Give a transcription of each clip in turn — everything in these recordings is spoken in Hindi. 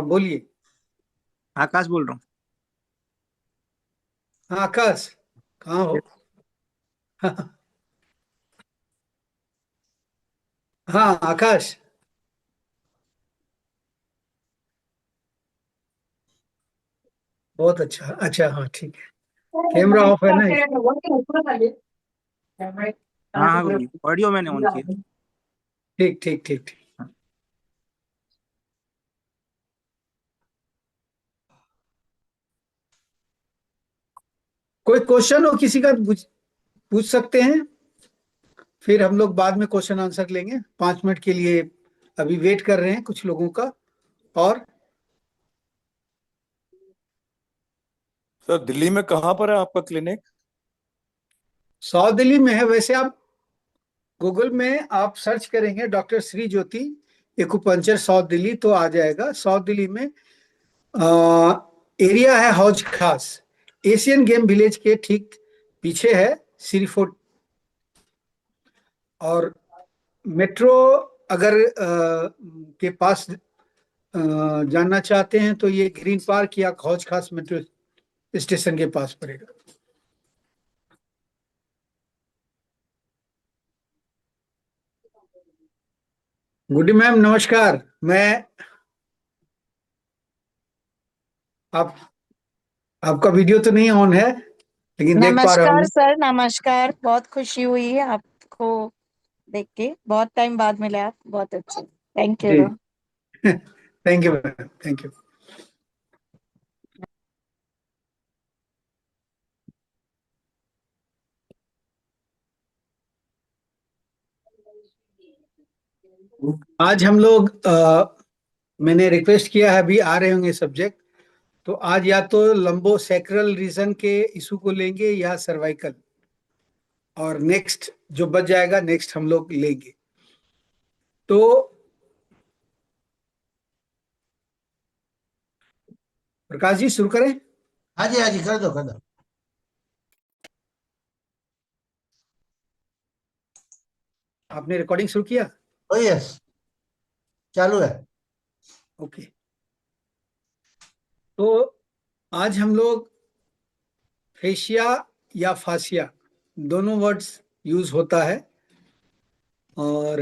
बोलिए। आकाश बोल रहा हाँ आकाश, कहाँ हो? हूँ। हाँ। हाँ आकाश। बहुत अच्छा, अच्छा, हाँ ठीक है। कैमरा ऑफ है ना हाँ हाँ गुरुजी, ऑडियो मैंने ऑन किया। ठीक ठीक ठीक ठीक। कोई क्वेश्चन हो किसी का पूछ सकते हैं। फिर हम लोग बाद में क्वेश्चन आंसर लेंगे, 5 मिनट के लिए। अभी वेट कर रहे हैं कुछ लोगों का। और सर, दिल्ली में कहाँ पर है आपका क्लिनिक? साउथ दिल्ली में है। वैसे आप गूगल में आप सर्च करेंगे doctor Shri Jyoti acupuncture south Delhi तो आ जाएगा। साउथ दिल्ली में एरिया है हौज खास, एशियन गेम विलेज के ठीक पीछे है श्री फोर्ट। और मेट्रो अगर के पास जानना चाहते हैं तो ये ग्रीन पार्क या हौज खास मेट्रो स्टेशन के पास पड़ेगा। गुड मैम, नमस्कार। मैं आप आपका वीडियो तो नहीं ऑन है, लेकिन देख पा रहा नमस्कार हूँ। सर, नमस्कार। बहुत खुशी हुई है आपको देख के। बहुत टाइम बाद मिले आप, बहुत अच्छे। थैंक जी। You. Thank you ma'am, thank you. आज हम लोग मैंने रिक्वेस्ट किया है, अभी आ रहे होंगे सब्जेक्ट। तो आज या तो लंबो सैक्रल रीजन के इशू को लेंगे या सर्वाइकल। और नेक्स्ट जो बच जाएगा नेक्स्ट हम लोग लेंगे। तो प्रकाश जी शुरू करें। हाँ जी, हाँ जी, कर दो कर दो। आपने रिकॉर्डिंग शुरू किया? ओ यस, चालू है। ओके। तो आज हम लोग फेशिया या फासिया, दोनों वर्ड्स यूज होता है। और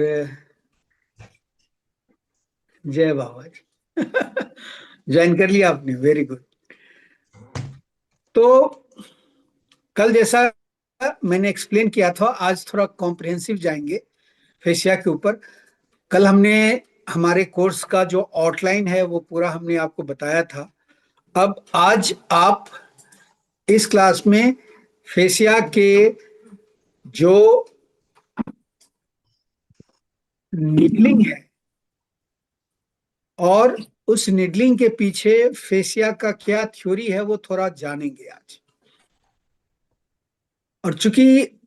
जय बाबा जी। ज्वाइन कर लिया आपने, वेरी गुड। तो कल जैसा मैंने एक्सप्लेन किया था, आज थोड़ा कॉम्प्रिहेंसिव जाएंगे फेशिया के ऊपर। कल हमने हमारे कोर्स का जो आउटलाइन है वो पूरा हमने आपको बताया था। अब आज आप इस क्लास में फेशिया के जो निडलिंग है और उस निडलिंग के पीछे फेशिया का क्या थ्योरी है वो थोड़ा जानेंगे आज। और चूंकि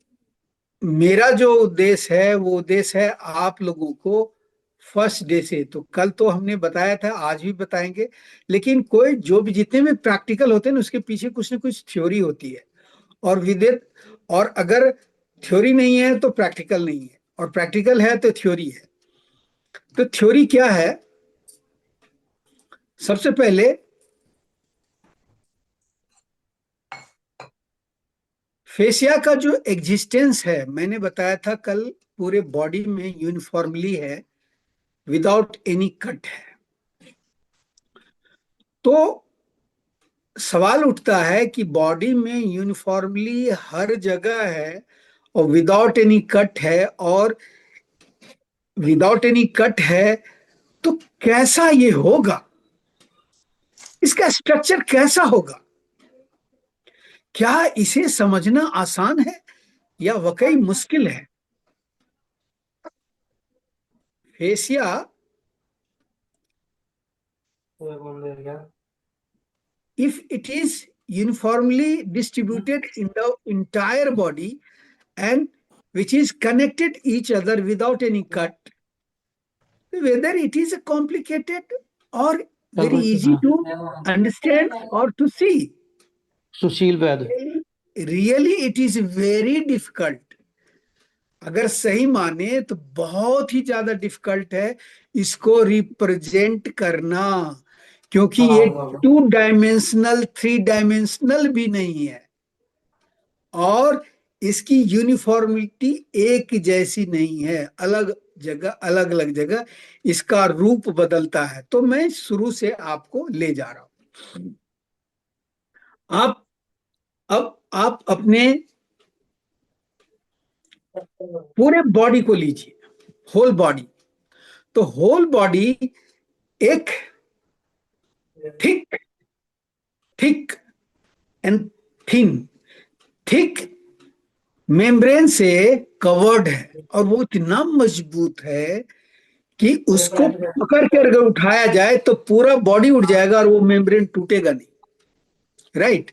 मेरा जो उद्देश्य है वो उद्देश्य है आप लोगों को फर्स्ट डे से, तो कल तो हमने बताया था, आज भी बताएंगे। लेकिन कोई जो भी जितने भी प्रैक्टिकल होते हैं ना उसके पीछे कुछ ना कुछ थ्योरी होती है। और विदित, और अगर थ्योरी नहीं है तो प्रैक्टिकल नहीं है, और प्रैक्टिकल है तो थ्योरी है। तो थ्योरी क्या है? सबसे पहले फेशिया का जो एग्जिस्टेंस है मैंने बताया था कल, पूरे बॉडी में यूनिफॉर्मली है, विदाउट एनी कट है। तो सवाल उठता है कि बॉडी में यूनिफॉर्मली हर जगह है और विदाउट एनी कट है, और विदाउट एनी कट है तो कैसा ये होगा? इसका स्ट्रक्चर कैसा होगा? क्या इसे समझना आसान है या वाकई मुश्किल है? Fascia if it is uniformly distributed in the entire body and which is connected each other without any cut, whether it is complicated or very easy to understand or to see. Sushil Vaid. Really it is very difficult. अगर सही माने तो बहुत ही ज्यादा डिफिकल्ट है इसको रिप्रेजेंट करना। क्योंकि ये 2 डायमेंशनल 3 डायमेंशनल भी नहीं है और इसकी यूनिफॉर्मिटी एक जैसी नहीं है, अलग अलग जगह इसका रूप बदलता है। तो मैं शुरू से आपको ले जा रहा हूं। अब आप अपने पूरे बॉडी को लीजिए, होल बॉडी। तो होल बॉडी एक thick thick and thin, thick membrane से कवर्ड है और वो इतना मजबूत है कि उसको पकड़ कर अगर उठाया जाए तो पूरा बॉडी उठ जाएगा और वो मेम्ब्रेन टूटेगा नहीं। राइट?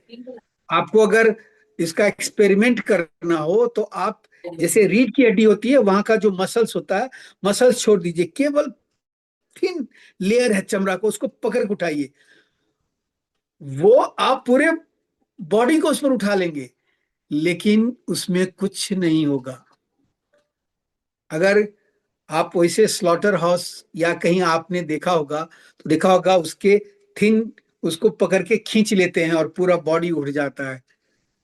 आपको अगर इसका एक्सपेरिमेंट करना हो तो आप जैसे रीढ़ की हड्डी होती है, वहां का जो मसल्स होता है, मसल्स छोड़ दीजिए, केवल थिन लेयर है चमड़ा को, उसको पकड़ के उठाइए, वो आप पूरे बॉडी को उस पर उठा लेंगे, लेकिन उसमें कुछ नहीं होगा। अगर आप वैसे स्लॉटर हाउस या कहीं आपने देखा होगा तो देखा होगा उसके थिन, उसको पकड़ के खींच लेते हैं और पूरा बॉडी उठ जाता है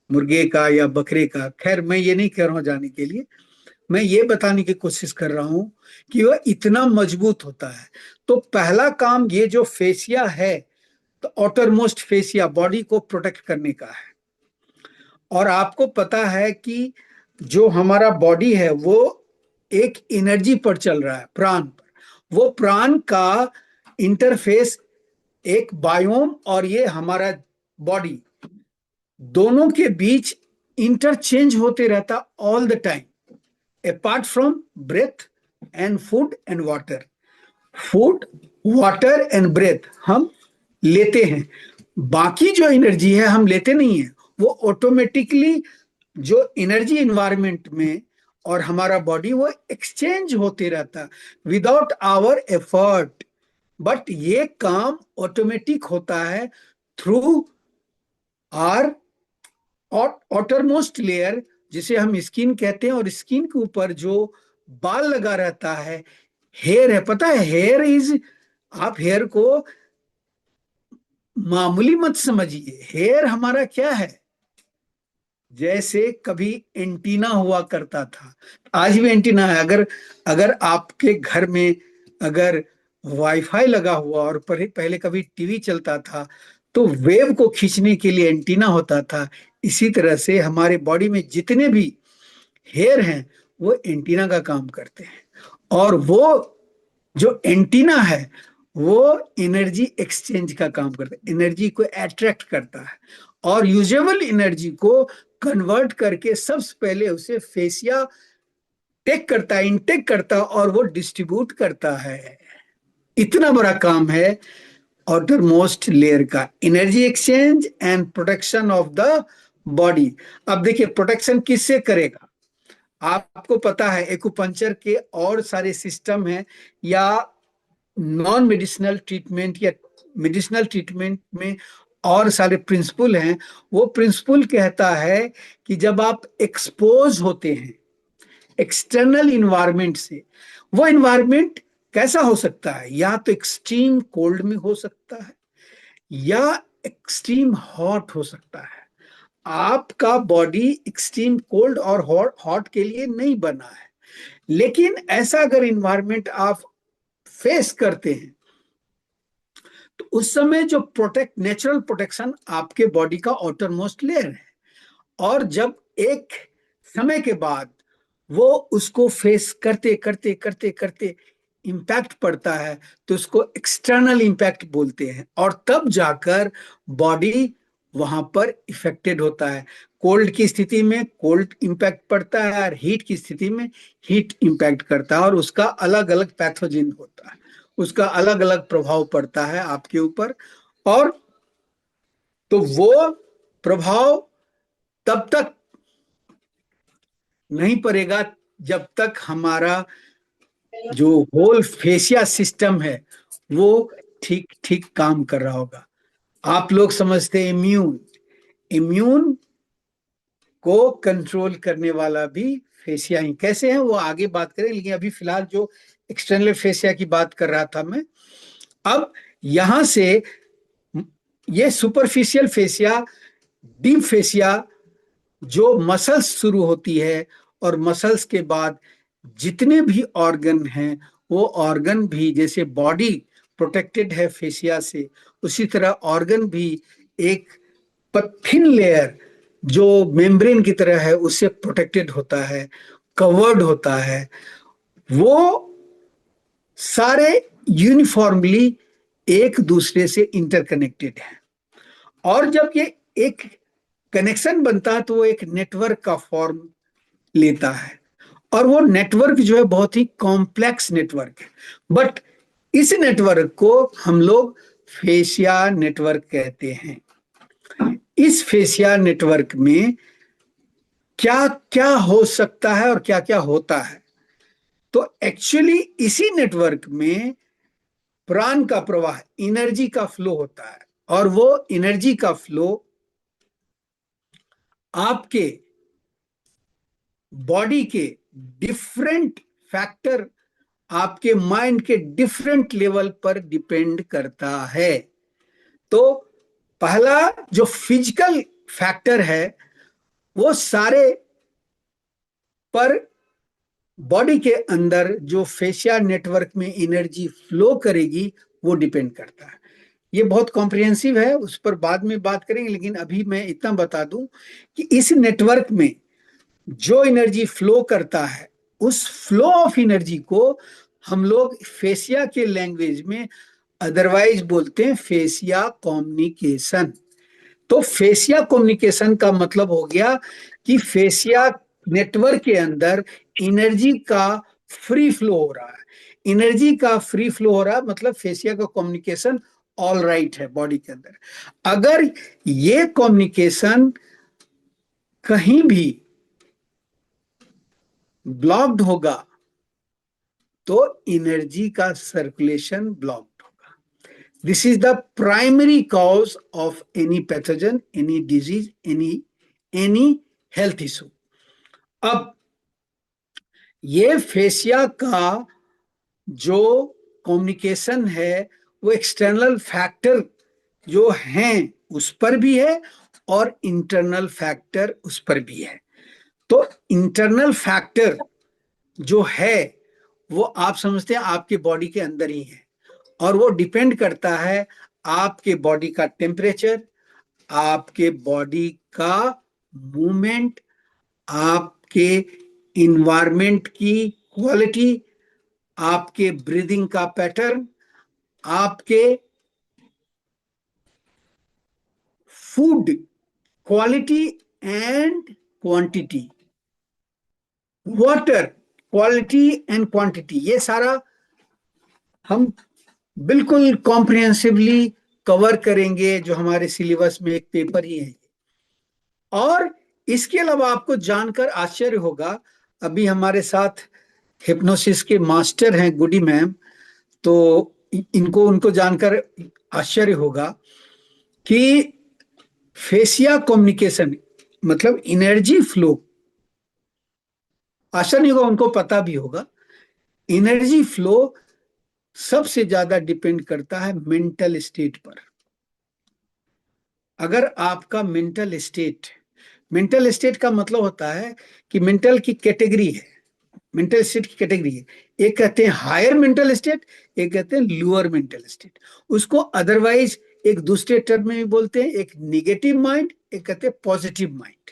मुर्गे का या बकरे का। खैर मैं ये नहीं कह रहा हूं जाने के लिए, मैं ये बताने की कोशिश कर रहा हूं कि वह इतना मजबूत होता है। तो पहला काम ये जो फेसिया है, तो आउटरमोस्ट फेसिया बॉडी को प्रोटेक्ट करने का है। और आपको पता है कि जो हमारा बॉडी है वो एक एनर्जी पर चल रहा है, प्राण पर। वो प्राण का इंटरफेस एक बायोम और ये हमारा बॉडी, दोनों के बीच इंटरचेंज होते रहता all the time, apart from breath and food and water. Food, water and breath हम लेते हैं, बाकी जो एनर्जी है हम लेते नहीं है, वो ऑटोमेटिकली जो एनर्जी एनवायरनमेंट में और हमारा बॉडी वो एक्सचेंज होते रहता विदाउट आवर एफर्ट। बट ये काम ऑटोमेटिक होता है थ्रू आर आउटरमोस्ट लेयर, जिसे हम स्किन कहते हैं। और स्किन के ऊपर जो बाल लगा रहता है, हेयर है, पता है हेयर इज, आप हेयर को मामूली मत समझिए। हेयर हमारा क्या है, जैसे कभी एंटीना हुआ करता था, आज भी एंटीना है। अगर आपके घर में अगर वाईफाई लगा हुआ और पहले कभी टीवी चलता था तो वेव को खींचने के लिए एंटीना होता था। इसी तरह से हमारे बॉडी में जितने भी हेयर हैं वो एंटीना का काम करते हैं, और वो जो एंटीना है वो एनर्जी एक्सचेंज का काम करता है, एनर्जी को अट्रैक्ट करता है और यूजेबल एनर्जी को कन्वर्ट करके सबसे पहले उसे फेसिया टेक करता है, इनटेक करता है और वो डिस्ट्रीब्यूट करता है। इतना बड़ा काम है आउटर मोस्ट लेयर का, energy exchange and protection of the body. अब देखिए प्रोटेक्शन किससे करेगा, आपको पता है एक्यूपंक्चर के और सारे सिस्टम हैं या नॉन मेडिसिनल ट्रीटमेंट या मेडिसिनल ट्रीटमेंट में और सारे प्रिंसिपल हैं। वो प्रिंसिपल कहता है कि जब आप एक्सपोज होते हैं एक्सटर्नल इन्वायरमेंट से, वो इन्वायरमेंट कैसा हो सकता है, या तो एक्सट्रीम कोल्ड में हो सकता है या एक्सट्रीम हॉट हो सकता है। आपका बॉडी एक्सट्रीम कोल्ड और हॉट के लिए नहीं बना है, लेकिन ऐसा अगर इन्वायरमेंट आप फेस करते हैं तो उस समय जो नेचुरल प्रोटेक्शन आपके बॉडी का आउटर मोस्ट लेयर है, और जब एक समय के बाद वो उसको फेस करते करते करते करते इम्पैक्ट पड़ता है तो उसको एक्सटर्नल इम्पैक्ट बोलते हैं, और तब जाकर बॉडी वहां पर इफेक्टेड होता है। कोल्ड की स्थिति में कोल्ड इम्पैक्ट पड़ता है और हीट की स्थिति में हीट इम्पैक्ट करता है, और उसका अलग अलग पैथोजन होता है, उसका अलग अलग प्रभाव पड़ता है आपके ऊपर। और तो वो प्रभाव तब तक नहीं पड़ेगा जब तक हमारा जो होल फेसिया सिस्टम है वो ठीक ठीक काम कर रहा होगा। आप लोग समझते हैं इम्यून को कंट्रोल करने वाला भी फेसिया ही। कैसे है वो आगे बात करें, लेकिन अभी फिलहाल जो एक्सटर्नल फेसिया की बात कर रहा था मैं। अब यहां से ये सुपरफिशियल फेसिया, डीप फेसिया जो मसल्स शुरू होती है, और मसल्स के बाद जितने भी ऑर्गन हैं वो ऑर्गन भी, जैसे बॉडी प्रोटेक्टेड है फेसिया से, उसी तरह ऑर्गन भी एक थिन लेयर जो मेम्ब्रेन की तरह है उससे प्रोटेक्टेड होता है, कवर्ड होता है। वो सारे यूनिफॉर्मली एक दूसरे से इंटरकनेक्टेड है, और जब ये एक कनेक्शन बनता है तो वो एक नेटवर्क का फॉर्म लेता है, और वो नेटवर्क जो है बहुत ही कॉम्प्लेक्स नेटवर्क है। बट इस नेटवर्क को हम लोग फेसिया नेटवर्क कहते हैं। इस फेसिया नेटवर्क में क्या क्या हो सकता है और क्या क्या होता है, तो एक्चुअली इसी नेटवर्क में प्राण का प्रवाह, एनर्जी का फ्लो होता है, और वो एनर्जी का फ्लो आपके बॉडी के डिफरेंट फैक्टर, आपके माइंड के डिफरेंट लेवल पर डिपेंड करता है। तो पहला जो फिजिकल फैक्टर है वो सारे पर बॉडी के अंदर जो फेशिया नेटवर्क में एनर्जी फ्लो करेगी वो डिपेंड करता है। ये बहुत कॉम्प्रिहेंसिव है, उस पर बाद में बात करेंगे, लेकिन अभी मैं इतना बता दूं कि इस नेटवर्क में जो एनर्जी फ्लो करता है, उस फ्लो ऑफ एनर्जी को हम लोग फेसिया के लैंग्वेज में अदरवाइज बोलते हैं फेसिया कम्युनिकेशन। तो फेसिया कम्युनिकेशन का मतलब हो गया कि फेसिया नेटवर्क के अंदर एनर्जी का फ्री फ्लो हो रहा है। एनर्जी का फ्री फ्लो हो रहा है मतलब फेसिया का कम्युनिकेशन ऑल राइट है बॉडी के अंदर। अगर ये कम्युनिकेशन कहीं भी ब्लॉक्ड होगा तो एनर्जी का सर्कुलेशन ब्लॉक्ड होगा। This is the primary cause of any pathogen, any disease, any health issue. अब ये फेसिया का जो कम्युनिकेशन है वो एक्सटर्नल फैक्टर जो हैं उस पर भी है और इंटरनल फैक्टर उस पर भी है। तो इंटरनल फैक्टर जो है वो आप समझते हैं आपके बॉडी के अंदर ही है, और वो डिपेंड करता है आपके बॉडी का टेम्परेचर, आपके बॉडी का मूवमेंट, आपके इन्वायरमेंट की क्वालिटी, आपके ब्रीदिंग का पैटर्न, आपके food quality and quantity, water quality and quantity, ये सारा हम बिल्कुल कॉम्प्रिहेंसिवली कवर करेंगे, जो हमारे सिलेबस में एक पेपर ही है। और इसके अलावा आपको जानकर आश्चर्य होगा, अभी हमारे साथ हिप्नोसिस के मास्टर हैं गुडी मैम, तो उनको जानकर आश्चर्य होगा कि फेसिया कम्युनिकेशन मतलब एनर्जी फ्लो, आशा नहीं होगा उनको पता भी होगा, एनर्जी फ्लो सबसे ज्यादा डिपेंड करता है मेंटल स्टेट पर। अगर आपका मेंटल स्टेट का मतलब होता है कि मेंटल की कैटेगरी है, मेंटल स्टेट की कैटेगरी है, एक कहते हैं हायर मेंटल स्टेट, एक कहते हैं लोअर मेंटल स्टेट। उसको अदरवाइज एक दूसरे टर्म में भी बोलते हैं, एक निगेटिव माइंड, एक कहते हैं पॉजिटिव माइंड।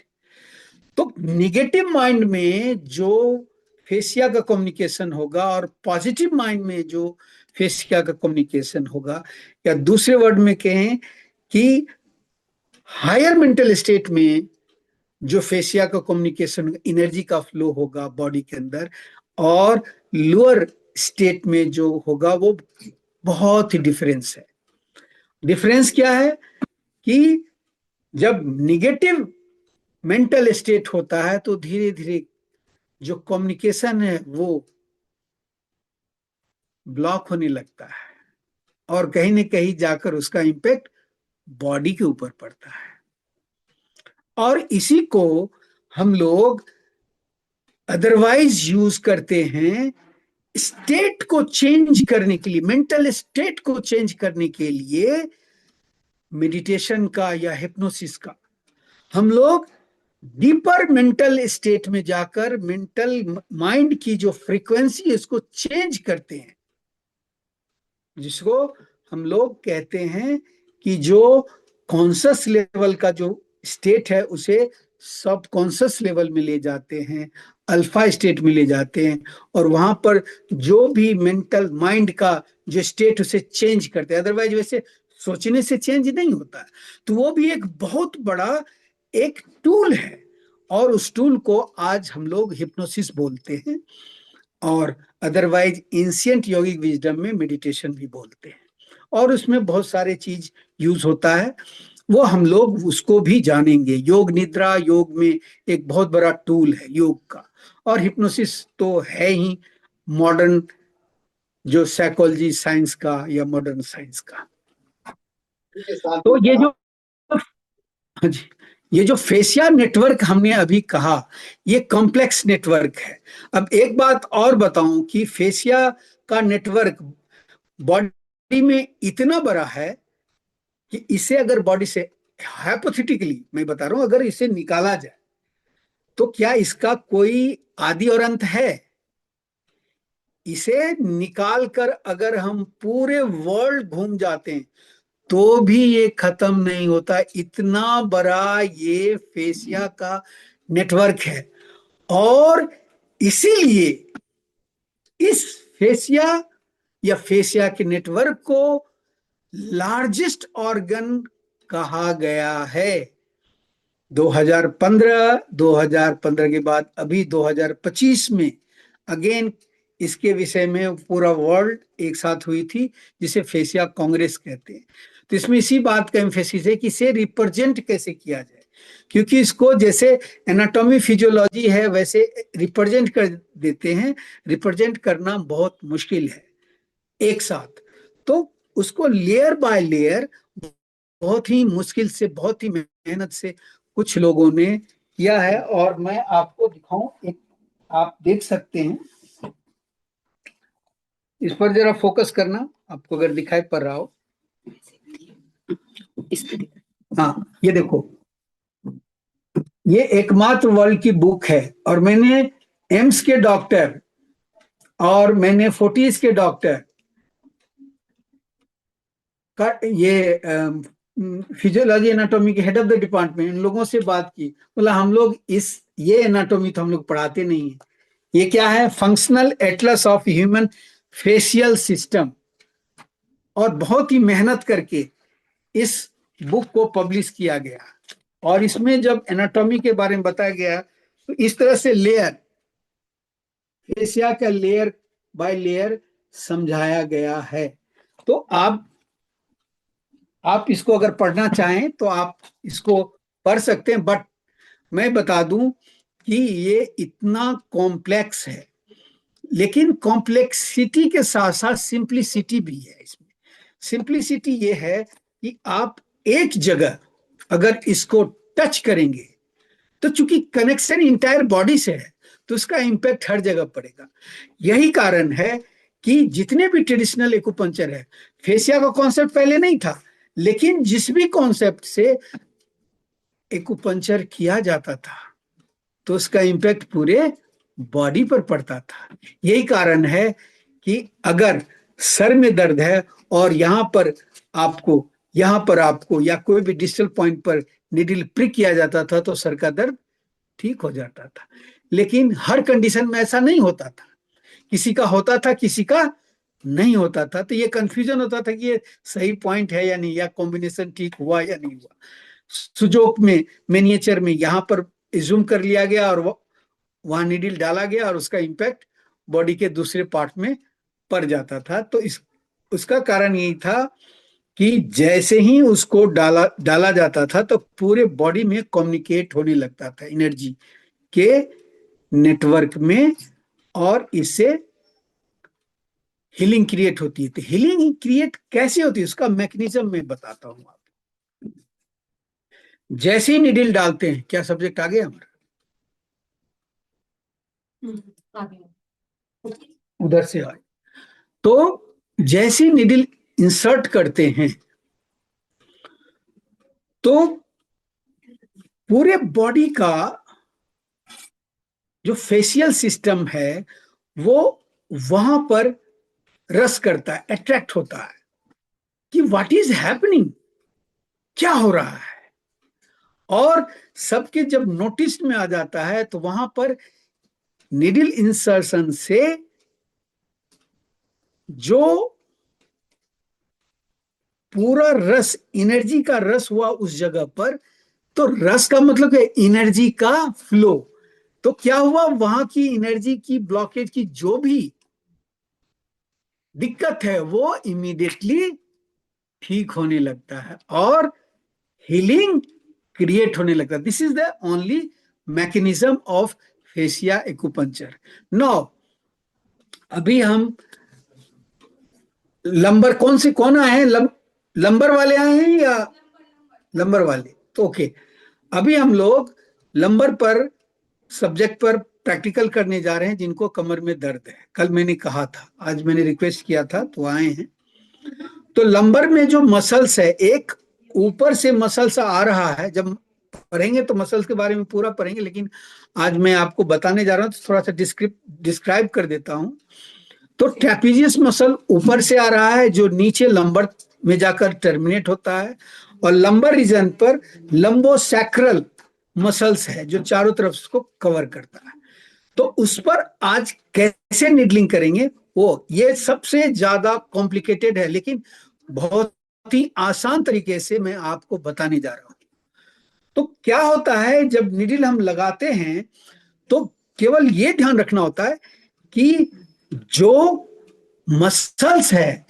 तो निगेटिव माइंड में जो फेसिया का कम्युनिकेशन होगा और पॉजिटिव माइंड में जो फेसिया का कम्युनिकेशन होगा, या दूसरे वर्ड में कहें कि हायर मेंटल स्टेट में जो फेसिया का कम्युनिकेशन, एनर्जी का फ्लो होगा बॉडी के अंदर, और लोअर स्टेट में जो होगा वो बहुत ही डिफरेंस है। डिफरेंस क्या है कि जब निगेटिव मेंटल स्टेट होता है तो धीरे धीरे जो कम्युनिकेशन है वो ब्लॉक होने लगता है, और कहीं ना कहीं जाकर उसका इंपैक्ट बॉडी के ऊपर पड़ता है। और इसी को हम लोग अदरवाइज यूज करते हैं स्टेट को चेंज करने के लिए, मेंटल स्टेट को चेंज करने के लिए मेडिटेशन का या हिप्नोसिस का, हम लोग डीपर मेंटल स्टेट में जाकर मेंटल माइंड की जो फ्रीक्वेंसी है उसको चेंज करते हैं, जिसको हम लोग कहते हैं कि जो कॉन्शस लेवल का जो स्टेट है उसे सब कॉन्शस लेवल में ले जाते हैं, अल्फा स्टेट में ले जाते हैं, और वहां पर जो भी मेंटल माइंड का जो स्टेट उसे चेंज करते हैं। अदरवाइज वैसे सोचने से चेंज नहीं होता, तो वो भी एक बहुत बड़ा एक टूल है, और उस टूल को आज हम लोग हिप्नोसिस बोलते हैं, और अदरवाइज एंशिएंट योगिक विजडम में मेडिटेशन भी बोलते हैं, और उसमें बहुत सारे चीज यूज होता है, वो हम लोग उसको भी जानेंगे। योग निद्रा योग में एक बहुत बड़ा टूल है योग का, और हिप्नोसिस तो है ही मॉडर्न जो साइकोलॉजी साइंस का या मॉडर्न साइंस का। तो ये जो, हाँ जी, ये जो फेसिया नेटवर्क हमने अभी कहा, ये कॉम्प्लेक्स नेटवर्क है। अब एक बात और बताऊं कि फेसिया का नेटवर्क बॉडी में इतना बड़ा है कि इसे अगर बॉडी से, हाइपोथेटिकली मैं बता रहा हूं, अगर इसे निकाला जाए तो क्या इसका कोई आदि और अंत है? इसे निकाल कर अगर हम पूरे वर्ल्ड घूम जाते हैं तो भी ये खत्म नहीं होता, इतना बड़ा ये फेसिया का नेटवर्क है। और इसीलिए इस फेसिया या फेसिया के नेटवर्क को लार्जेस्ट ऑर्गन कहा गया है। 2015 के बाद अभी 2025 में अगेन इसके विषय में पूरा वर्ल्ड एक साथ हुई थी, जिसे फेसिया कांग्रेस कहते हैं। तो इसमें इसी बात का एम्फेसिस है कि इसे रिप्रेजेंट कैसे किया जाए, क्योंकि इसको जैसे एनाटॉमी फिजियोलॉजी है वैसे रिप्रेजेंट कर देते हैं, रिप्रेजेंट करना बहुत मुश्किल है एक साथ। तो उसको लेयर बाय लेयर बहुत ही मुश्किल से, बहुत ही मेहनत से कुछ लोगों ने किया है, और मैं आपको दिखाऊं, एक आप देख सकते हैं, इस पर जरा फोकस करना, आपको अगर दिखाई पड़ रहा हो। हाँ, ये देखो, ये एकमात्र वर्ल्ड की बुक है, और मैंने एम्स के डॉक्टर और मैंने फोर्टिस के डॉक्टर का ये फिजियोलॉजी एनाटॉमी के हेड ऑफ द डिपार्टमेंट, इन लोगों से बात की, बोला हम लोग ये एनाटॉमी तो हम लोग पढ़ाते नहीं है, ये क्या है, functional Atlas of human facial system. और बहुत ही मेहनत करके इस बुक को पब्लिश किया गया, और इसमें जब एनाटॉमी के बारे में बताया गया तो इस तरह से लेयर, फेसिया का लेयर बाय लेयर समझाया गया है। तो आप इसको अगर पढ़ना चाहें तो आप इसको पढ़ सकते हैं, बट मैं बता दूं कि ये इतना कॉम्प्लेक्स है, लेकिन कॉम्प्लेक्सिटी के साथ साथ सिंप्लिसिटी भी है इसमें। सिंप्लिसिटी ये है कि आप एक जगह अगर इसको टच करेंगे तो चूंकि कनेक्शन इंटायर बॉडी से है तो उसका इंपैक्ट हर जगह पड़ेगा। यही कारण है कि जितने भी ट्रेडिशनल एक्यूपंक्चर है, फेसिया का कॉन्सेप्ट पहले नहीं था, लेकिन जिस भी कॉन्सेप्ट से एक्यूपंक्चर किया जाता था तो उसका इंपैक्ट पूरे बॉडी पर पड़ता था। यही कारण है कि अगर सर में दर्द है और यहां पर आपको या कोई भी डिस्टल पॉइंट पर निडल प्रिक किया जाता था तो सर का दर्द ठीक हो जाता था। लेकिन हर कंडीशन में ऐसा नहीं होता था, किसी का होता था, किसी का नहीं होता था, तो ये कंफ्यूजन होता था कि ये सही पॉइंट है या नहीं, या कॉम्बिनेशन ठीक हुआ या नहीं हुआ। सुजोक में मिनिएचर में यहां पर जूम कर लिया गया और वहां निडल डाला गया और उसका इंपैक्ट बॉडी के दूसरे पार्ट में पड़ जाता था। तो उसका कारण यही था कि जैसे ही उसको डाला जाता था तो पूरे बॉडी में कम्युनिकेट होने लगता था एनर्जी के नेटवर्क में, और इससे हीलिंग क्रिएट होती है। तो हीलिंग क्रिएट कैसे होती है उसका मैकेनिज्म मैं बताता हूं आपको। जैसे ही निडल डालते हैं, क्या सब्जेक्ट आ गया हमारा, उधर से आए, तो जैसे निडल इंसर्ट करते हैं तो पूरे बॉडी का जो फेशियल सिस्टम है वो वहां पर रस करता है, अट्रैक्ट होता है कि व्हाट इज हैपनिंग, क्या हो रहा है। और सबके जब नोटिस में आ जाता है तो वहां पर निडल इंसर्शन से जो पूरा रस, एनर्जी का रस हुआ उस जगह पर, तो रस का मतलब है एनर्जी का फ्लो। तो क्या हुआ, वहां की एनर्जी की ब्लॉकेज की जो भी दिक्कत है वो इमीडिएटली ठीक होने लगता है और हीलिंग क्रिएट होने लगता है। This is the only mechanism of fascia acupuncture. No, अभी हम लंबर कौन आए हैं, लंबर वाले आए हैं या लंबर वाले, तो ओके। अभी हम लोग लंबर पर सब्जेक्ट पर प्रैक्टिकल करने जा रहे हैं जिनको कमर में दर्द है। कल मैंने कहा था, आज मैंने रिक्वेस्ट किया था तो आए हैं। तो लंबर में जो मसल्स है, एक ऊपर से मसल्स आ रहा है, जब पढ़ेंगे तो मसल्स के बारे में पूरा पढ़ेंगे, लेकिन आज मैं आपको बताने जा रहा हूं तो थोड़ा सा डिस्क्राइब कर देता हूं। तो ट्रेपीजियस मसल ऊपर से आ रहा है जो नीचे लंबर में जाकर टर्मिनेट होता है, और लंबर रीजन पर लंबोसैक्रल मसल्स है जो चारों तरफ उसको कवर करता है। तो उस पर आज कैसे निडलिंग करेंगे, वो ये सबसे ज्यादा कॉम्प्लिकेटेड है, लेकिन बहुत ही आसान तरीके से मैं आपको बताने जा रहा हूं। तो क्या होता है, जब निडल हम लगाते हैं तो केवल ये ध्यान रखना होता है कि जो मसल्स है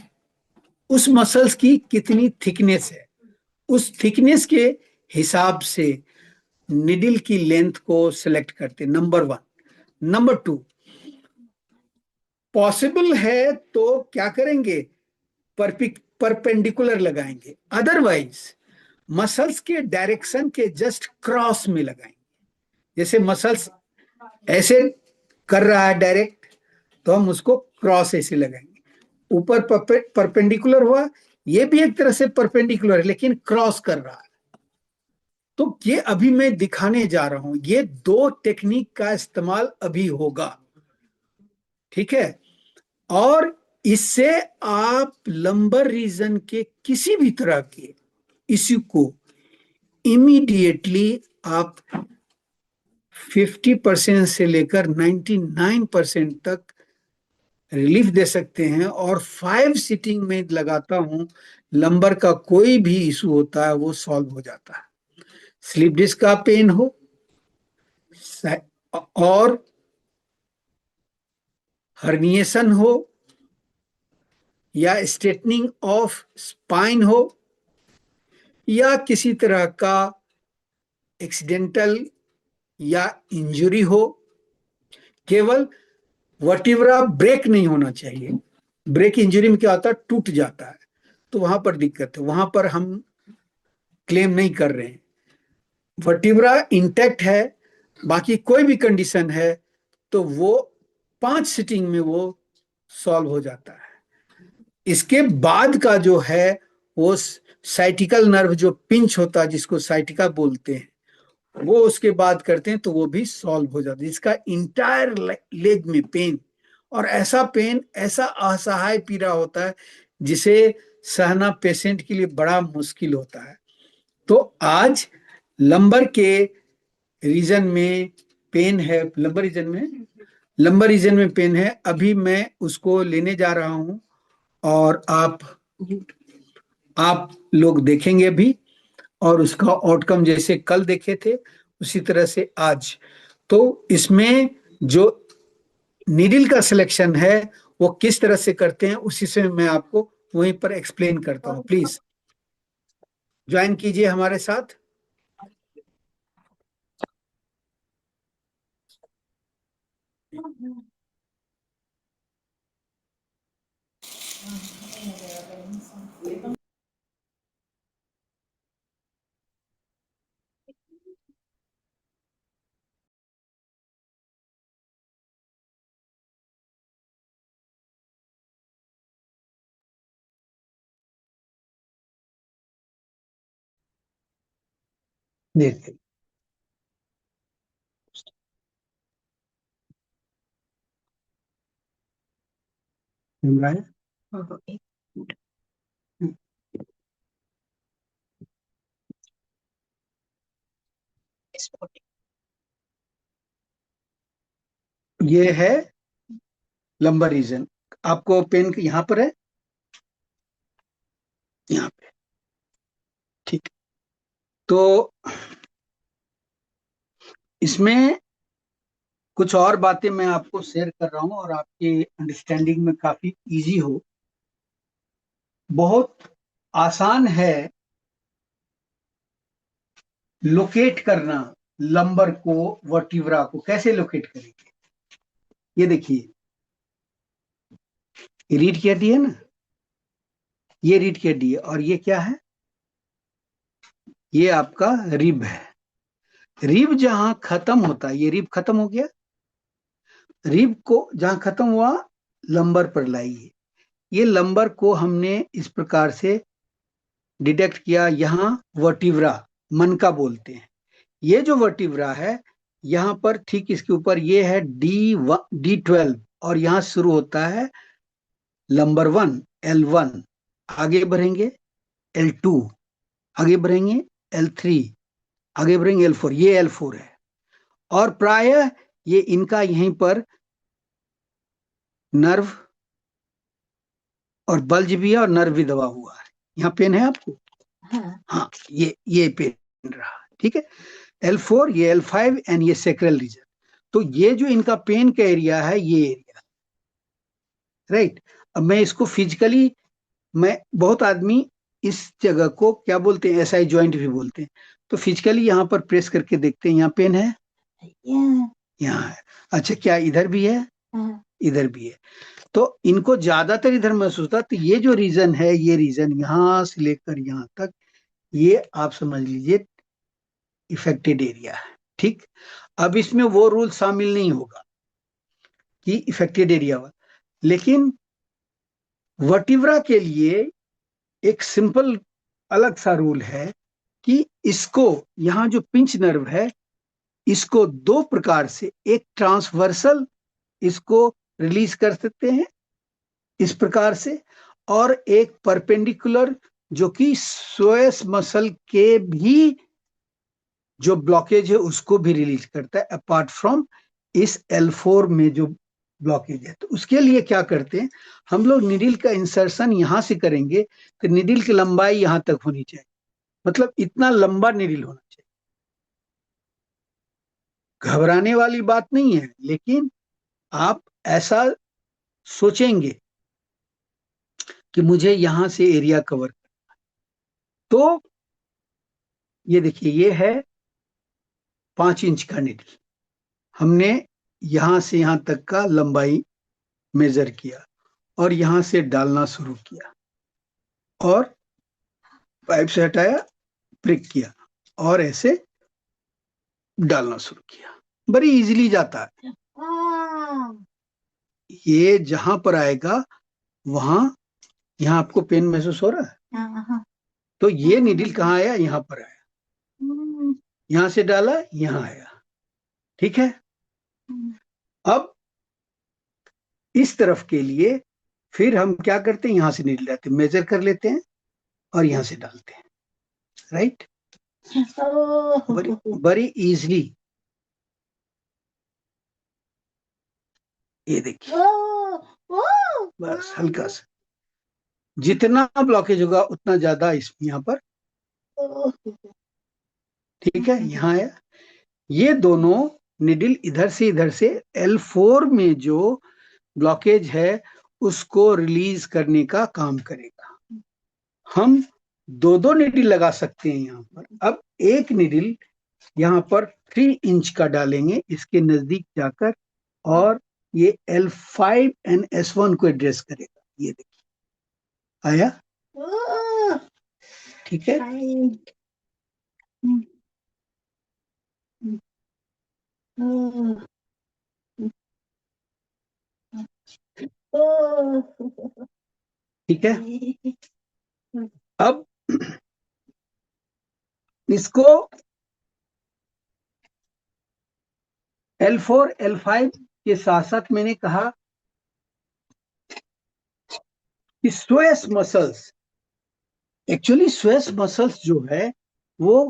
उस मसल्स की कितनी थिकनेस है, उस थिकनेस के हिसाब से निडल की लेंथ को सिलेक्ट करते, number one. Number two, possible है तो क्या करेंगे, परपेंडिकुलर लगाएंगे, अदरवाइज मसल्स के डायरेक्शन के जस्ट क्रॉस में लगाएंगे। जैसे मसल्स ऐसे कर रहा है डायरेक्ट, तो हम उसको क्रॉस ऐसे लगाएंगे। ऊपर परपेंडिकुलर हुआ, ये भी एक तरह से परपेंडिकुलर है लेकिन क्रॉस कर रहा है। तो ये अभी मैं दिखाने जा रहा हूं, ये दो टेक्निक का इस्तेमाल अभी होगा, ठीक है। और इससे आप लंबर रीजन के किसी भी तरह के इश्यू को इमीडिएटली आप 50% से लेकर 99% तक रिलीफ दे सकते हैं। और 5 सीटिंग में लगाता हूं, लंबर का कोई भी इशू होता है वो सॉल्व हो जाता है। स्लिप डिस्क का पेन हो और हर्निएशन हो या स्ट्रेटनिंग ऑफ स्पाइन हो या किसी तरह का एक्सीडेंटल या इंजरी हो, केवल वर्टिब्रा ब्रेक नहीं होना चाहिए। ब्रेक इंजरी में क्या होता है, टूट जाता है, तो वहां पर दिक्कत है, वहां पर हम क्लेम नहीं कर रहे हैं। वर्टिब्रा इंटैक्ट है, बाकी कोई भी कंडीशन है तो वो 5 सीटिंग में वो सॉल्व हो जाता है। इसके बाद का जो है वो साइटिकल नर्व जो पिंच होता है, जिसको साइटिका बोलते हैं, वो उसके बाद करते हैं तो वो भी सॉल्व हो जाता है। इसका इंटायर लेग में पेन, और ऐसा पेन, ऐसा असहाय पीड़ा होता है जिसे सहना पेशेंट के लिए बड़ा मुश्किल होता है। तो आज लंबर के रीजन में पेन है, लंबर रीजन में पेन है, अभी मैं उसको लेने जा रहा हूं और आप लोग देखेंगे भी, और उसका आउटकम जैसे कल देखे थे उसी तरह से आज। तो इसमें जो नीडल का सिलेक्शन है वो किस तरह से करते हैं उसी से मैं आपको वहीं पर एक्सप्लेन करता हूं। प्लीज ज्वाइन कीजिए हमारे साथ। देखिए कैमरा है। ये है लंबर रीजन। आपको पेन यहाँ पर है, यहाँ पे, ठीक। तो इसमें कुछ और बातें मैं आपको शेयर कर रहा हूं और आपके अंडरस्टैंडिंग में काफी इजी हो। बहुत आसान है लोकेट करना लंबर को, वर्टिब्रा को कैसे लोकेट करेंगे। ये देखिए, ये रीढ़ की हड्डी है ना, ये रीढ़ की हड्डी है, और ये क्या है, ये आपका रिब है। रिब जहां खत्म होता है, ये रिब खत्म हो गया, रिब को जहां खत्म हुआ लंबर पर लाइए। ये लंबर को हमने इस प्रकार से डिटेक्ट किया, यहां वर्टिब्रा मनका बोलते हैं। ये जो वर्टिब्रा है यहां पर ठीक इसके ऊपर ये है D12, और यहां शुरू होता है लंबर 1 L1, आगे बढ़ेंगे L2, आगे बढ़ेंगे L3, आगे बढ़ेंगे L4, ये L4 है। और प्राय ये इनका यहीं पर नर्व और बल्ज भी है और नर्व भी दबा हुआ है। यहाँ पेन है आपको? हाँ, ये पेन रहा, ठीक है। L4, ये L5 एंड ये सेक्रल रीजन। तो ये जो इनका पेन का एरिया है, ये एरिया, राइट। अब मैं इसको फिजिकली, मैं बहुत आदमी इस जगह को क्या बोलते हैं, SI जॉइंट भी बोलते हैं। तो फिजिकली यहाँ पर प्रेस करके देखते हैं, यहाँ पेन है, यहाँ है। अच्छा, क्या इधर भी है? इधर भी है। तो इनको ज्यादातर इधर महसूस होता है। तो ये जो रीजन है, ये रीजन यहां से लेकर यहां तक, ये आप समझ लीजिए इफेक्टेड एरिया है, ठीक। अब इसमें वो रूल शामिल नहीं होगा कि इफेक्टेड एरिया हुआ, लेकिन वर्टिब्रा के लिए एक सिंपल अलग सा रूल है कि इसको, यहां जो पिंच नर्व है, इसको दो प्रकार से, एक ट्रांसवर्सल इसको रिलीज कर सकते हैं इस प्रकार से, और एक परपेंडिकुलर जो कि सोएस मसल के भी जो ब्लॉकेज है उसको भी रिलीज करता है, अपार्ट फ्रॉम इस L4 में जो ब्लॉकेज है। तो उसके लिए क्या करते हैं हम लोग, निडिल का इंसर्शन यहां से करेंगे तो निडिल की लंबाई यहां तक होनी चाहिए, मतलब इतना लंबा निडिल होना चाहिए। घबराने वाली बात नहीं है, लेकिन आप ऐसा सोचेंगे कि मुझे यहां से एरिया कवर करना है। तो ये देखिए, ये है 5 इंच का निडिल, हमने यहां से यहां तक का लंबाई मेजर किया और यहां से डालना शुरू किया और पाइप से हटाया, प्रिक किया और ऐसे डालना शुरू किया। बड़ी इजीली जाता है। ये जहां पर आएगा वहां, यहां आपको पेन महसूस हो रहा है? तो ये निडिल कहाँ आया? यहां पर आया, यहां से डाला, यहां आया, ठीक है। अब इस तरफ के लिए फिर हम क्या करते हैं, यहां से निडिल लाते हैं, मेजर कर लेते हैं और यहां से डालते हैं, राइट। बड़ी इजली, ये देखिए, बस हल्का सा, जितना ब्लॉकेज होगा उतना ज्यादा इस यहाँ पर, ठीक है। यहाँ आया, ये दोनों निडिल इधर से L4 में जो ब्लॉकेज है उसको रिलीज करने का काम करेगा। हम दो दो निडिल लगा सकते हैं यहाँ पर। अब एक निडिल यहाँ पर 3 इंच का डालेंगे इसके नजदीक जाकर, और ये L5 एंड S1 को एड्रेस करेगा। ये देखिए आया, ठीक है। ठीक है। अब इसको L4 L5 के साथ साथ मैंने कहा कि Suez muscles, actually Suez muscles जो है वो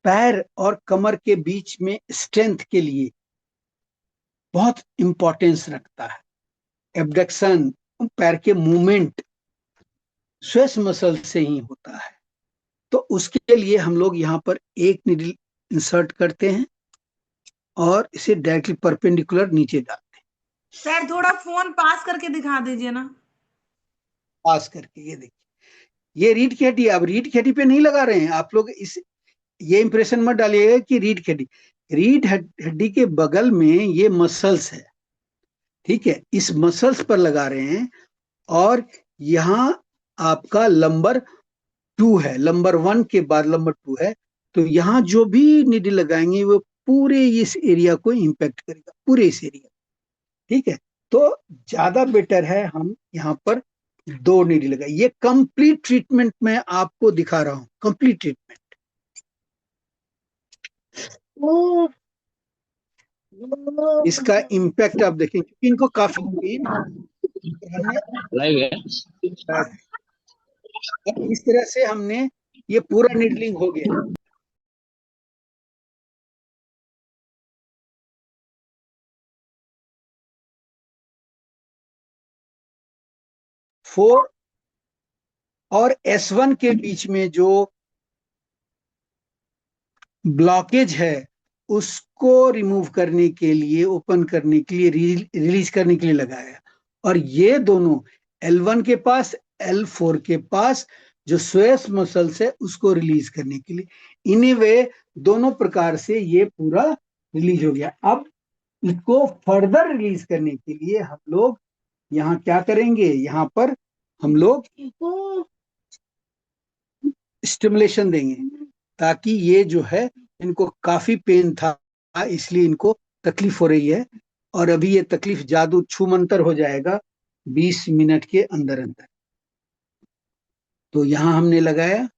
पैर और कमर के बीच में स्ट्रेंथ के लिए बहुत इंपॉर्टेंस रखता है। एब्डक्शन, पैर के मूवमेंट स्वेस मसल से ही होता है। तो उसके लिए हम लोग यहाँ पर एक नीडल इंसर्ट करते हैं और इसे डायरेक्टली परपेंडिकुलर नीचे डालते हैं। सर थोड़ा फोन पास करके दिखा दीजिए ना। पास करके, ये देखिए, ये रीढ़ की हड्डी। अब रीढ़ की हड्डी पे नहीं लगा रहे हैं आप लोग, इस ये इंप्रेशन मत डालिएगा कि रीढ़ की हड्डी, रीढ़ हड्डी के बगल में ये मसल्स है, ठीक है, इस मसल्स पर लगा रहे हैं। और यहाँ आपका लंबर 2 है, लंबर 1 के बाद लंबर 2 है। तो यहाँ जो भी नीडल लगाएंगे वो पूरे इस एरिया को इम्पैक्ट करेगा, पूरे इस एरिया, ठीक है। तो ज्यादा बेटर है हम यहाँ पर 2 नीडल लगाए। ये कंप्लीट ट्रीटमेंट में आपको दिखा रहा हूँ, कंप्लीट ट्रीटमेंट। इसका इम्पैक्ट आप देखें, क्योंकि इनको काफी पेन, इस तरह से हमने ये पूरा नीडलिंग हो गया। फोर और S1 के बीच में जो ब्लॉकेज है उसको रिमूव करने के लिए, ओपन करने के लिए, रिलीज करने के लिए लगाया। और ये दोनों L1 के पास, L4 के पास जो स्वेस मसल्स है उसको रिलीज करने के लिए, इन वे दोनों प्रकार से ये पूरा रिलीज हो गया। अब इसको फर्दर रिलीज करने के लिए हम लोग यहाँ क्या करेंगे, यहाँ पर हम लोग स्टिमुलेशन देंगे, ताकि ये जो है, इनको काफी पेन था इसलिए इनको तकलीफ हो रही है। और अभी ये तकलीफ जादू छू मंतर हो जाएगा 20 मिनट के अंदर अंदर। तो यहां हमने लगाया।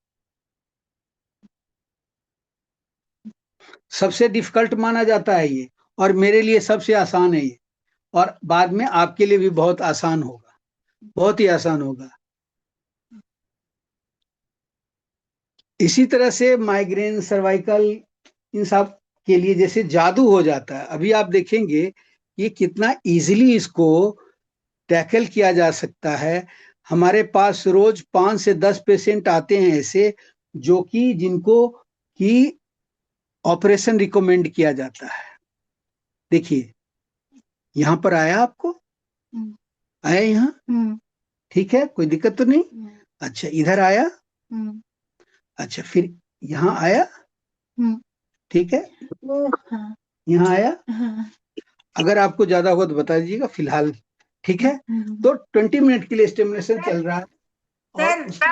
सबसे डिफिकल्ट माना जाता है ये, और मेरे लिए सबसे आसान है ये, और बाद में आपके लिए भी बहुत आसान होगा, बहुत ही आसान होगा। इसी तरह से माइग्रेन, सर्वाइकल, इन सब के लिए जैसे जादू हो जाता है। अभी आप देखेंगे ये कितना इजीली इसको टैकल किया जा सकता है। हमारे पास रोज 5 से 10 पेशेंट आते हैं ऐसे, जो कि जिनको कि ऑपरेशन रिकमेंड किया जाता है। देखिए यहाँ पर आया, आपको आया यहाँ, ठीक है, कोई दिक्कत तो नहीं। अच्छा, इधर आया, अच्छा, फिर यहाँ आया, ठीक है, यहाँ आया। अगर आपको ज्यादा होगा तो बता दीजिएगा, फिलहाल ठीक है। तो 20 मिनट के लिए स्टिमुलेशन चल रहा है। सर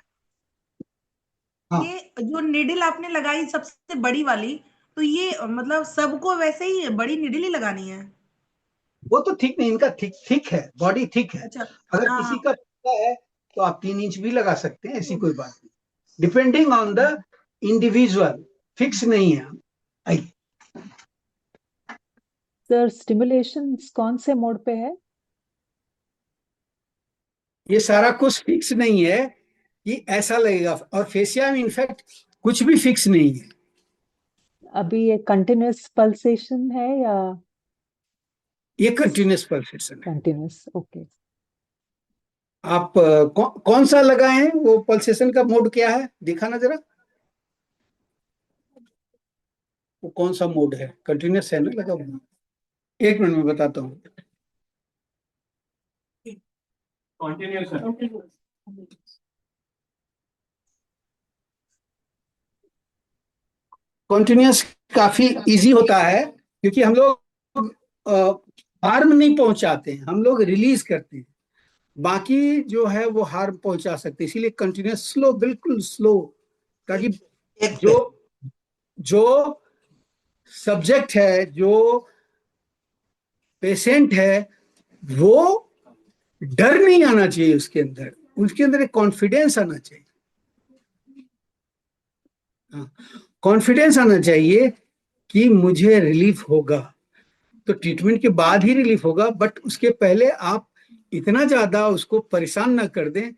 हाँ, ये जो निडल आपने लगाई सबसे बड़ी वाली, तो ये मतलब सबको वैसे ही बड़ी निडल ही लगानी है? वो तो ठीक नहीं, इनका ठीक ठीक है, बॉडी ठीक है। अच्छा, अगर हाँ, किसी का छोटा है तो आप 3 इंच भी लगा सकते हैं, ऐसी कोई बात नहीं, depending on the individual, fix नहीं है। आइए, सर स्टिमुलेशन कौन से मोड पे है? ये सारा कुछ फिक्स नहीं है कि ऐसा लगेगा, और फेशिया में इनफैक्ट कुछ भी फिक्स नहीं है। अभी ये कंटिन्यूअस पल्सेशन है या? ये कंटिन्यूअस पल्सेशन है। Continuous, okay. आप कौन सा लगाए हैं, वो पल्सेशन का मोड क्या है, दिखाना जरा। वो कौन सा मोड है, कंटिन्यूअस है ना लगा हुआ? एक मिनट में बताता हूँ। कंटिन्यूअस है। कंटिन्यूअस काफी इजी होता है, क्योंकि हम लोग हार्म नहीं पहुंचाते हैं, हम लोग रिलीज करते हैं। बाकी जो है वो हार्म पहुंचा सकते हैं, इसीलिए कंटिन्यूअस स्लो, बिल्कुल स्लो, ताकि जो जो सब्जेक्ट है, जो पेशेंट है, वो डर नहीं आना चाहिए उसके अंदर, उसके अंदर एक कॉन्फिडेंस आना चाहिए। कॉन्फिडेंस आना चाहिए कि मुझे रिलीफ होगा। तो ट्रीटमेंट के बाद ही रिलीफ होगा, बट उसके पहले आप इतना ज्यादा उसको परेशान ना कर दें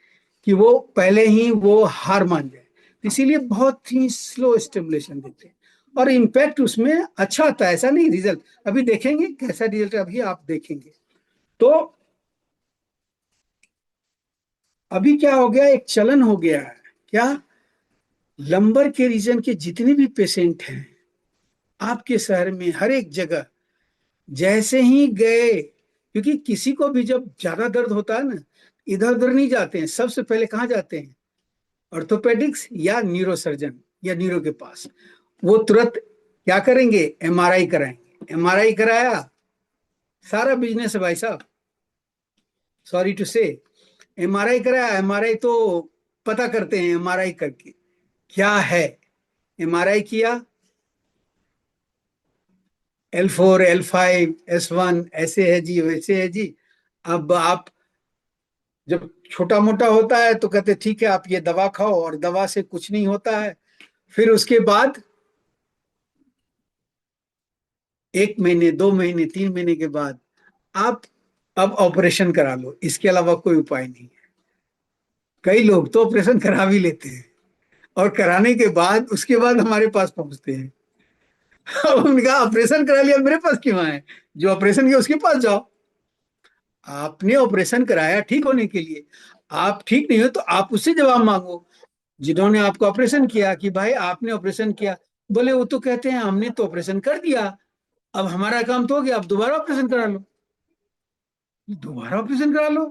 कि वो पहले ही वो हार मान जाए। तो इसीलिए बहुत ही स्लो स्टिमुलेशन देते हैं और इम्पैक्ट उसमें अच्छा आता है, ऐसा नहीं। रिजल्ट अभी देखेंगे कैसा रिजल्ट है, अभी आप देखेंगे। तो अभी क्या हो गया, एक चलन हो गया है क्या, लंबर के रीजन के जितने भी पेशेंट हैं आपके शहर में हर एक जगह, जैसे ही गए, क्योंकि किसी को भी जब ज्यादा दर्द होता है ना, इधर उधर नहीं जाते हैं, सबसे पहले कहाँ जाते हैं, ऑर्थोपेडिक्स या न्यूरोसर्जन या न्यूरो के पास। वो तुरंत क्या करेंगे, एमआरआई कराएंगे। एमआरआई कराया, सारा बिजनेस है भाई साहब, सॉरी टू से। एमआरआई कराया, एमआरआई तो पता करते हैं एमआरआई करके क्या है। एमआरआई किया, L4 L5 S1 ऐसे है जी, वैसे है जी। अब आप जब छोटा मोटा होता है तो कहते ठीक है आप ये दवा खाओ, और दवा से कुछ नहीं होता है। फिर उसके बाद 1 महीने 2 महीने 3 महीने के बाद आप अब ऑपरेशन करा लो, इसके अलावा कोई उपाय नहीं है। कई लोग तो ऑपरेशन करा भी लेते हैं और कराने के बाद उसके बाद हमारे पास पहुंचते हैं। अब हमने कहा ऑपरेशन करा लिया, मेरे पास क्यों आए, जो ऑपरेशन किया उसके पास जाओ। आपने ऑपरेशन कराया ठीक होने के लिए, आप ठीक नहीं हो तो आप उससे जवाब मांगो जिन्होंने आपको ऑपरेशन किया, कि भाई आपने ऑपरेशन किया। बोले वो तो कहते हैं हमने तो ऑपरेशन कर दिया, अब हमारा काम तो हो गया, अब दोबारा ऑपरेशन करा लो। दोबारा ऑपरेशन करा लो,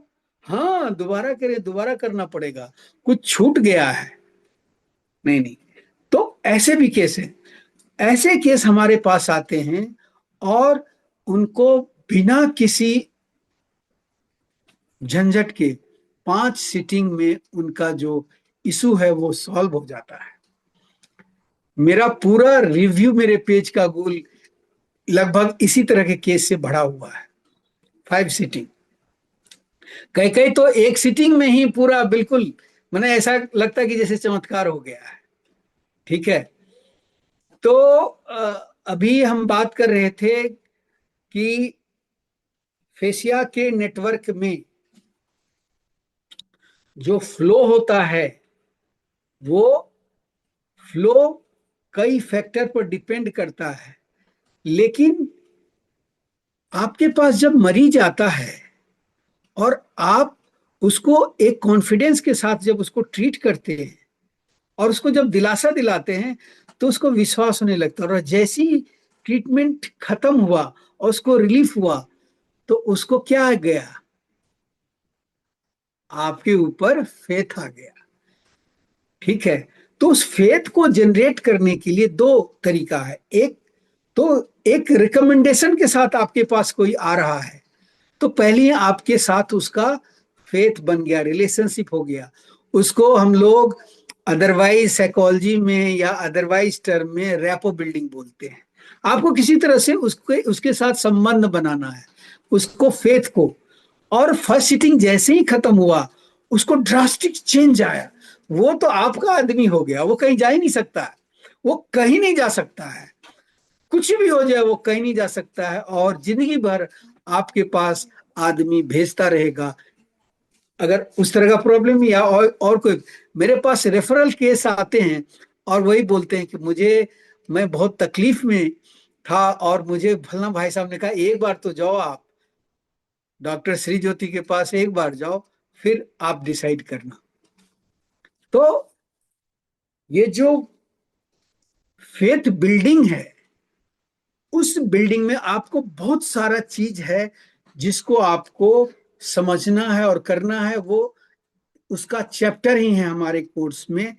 हाँ दोबारा करें, दोबारा करना पड़ेगा, कुछ छूट गया है। नहीं नहीं, तो ऐसे भी केस है, ऐसे केस हमारे पास आते हैं और उनको बिना किसी झंझट के 5 सीटिंग में उनका जो इशू है वो सॉल्व हो जाता है। मेरा पूरा रिव्यू मेरे पेज का गोल लगभग इसी तरह के केस से भरा हुआ है। 5 सीटिंग, कई कई तो 1 सीटिंग में ही पूरा बिल्कुल, मैंने ऐसा लगता है कि जैसे चमत्कार हो गया है। ठीक है, तो अभी हम बात कर रहे थे कि फेसिया के नेटवर्क में जो फ्लो होता है, वो फ्लो कई फैक्टर पर डिपेंड करता है। लेकिन आपके पास जब मरीज आता है और आप उसको एक कॉन्फिडेंस के साथ जब उसको ट्रीट करते हैं और उसको जब दिलासा दिलाते हैं तो उसको विश्वास होने लगता है, और जैसी ट्रीटमेंट खत्म हुआ और उसको रिलीफ हुआ तो उसको क्या आ गया, आपके ऊपर फेथ आ गया। ठीक है, तो उस फेथ को जनरेट करने के लिए 2 तरीका है। एक तो एक रिकमेंडेशन के साथ आपके पास कोई आ रहा है तो पहले आपके साथ उसका फेथ बन गया, रिलेशनशिप हो गया। उसको हम लोग अदरवाइज साइकोलॉजी में या अदरवाइज टर्म में रैपो बिल्डिंग बोलते हैं। आपको किसी तरह से उसके साथ संबंध बनाना है, उसको फेथ को। और फर्स्ट सीटिंग जैसे ही खत्म हुआ उसको ड्रास्टिक चेंज आया, वो तो आपका आदमी हो गया, वो कहीं जा ही नहीं सकता है, वो कहीं नहीं जा सकता है, कुछ भी हो जाए वो कहीं नहीं जा सकता है, और जिंदगी भर आपके पास आदमी भेजता रहेगा। अगर उस तरह का प्रॉब्लम या और कोई, मेरे पास रेफरल केस आते हैं और वही बोलते हैं कि मैं बहुत तकलीफ में था और मुझे फलना भाई साहब ने कहा एक बार तो जाओ आप डॉक्टर श्री ज्योति के पास, एक बार जाओ फिर आप डिसाइड करना। तो ये जो फेथ बिल्डिंग है, उस बिल्डिंग में आपको बहुत सारा चीज है जिसको आपको समझना है और करना है। वो उसका चैप्टर ही है हमारे कोर्स में,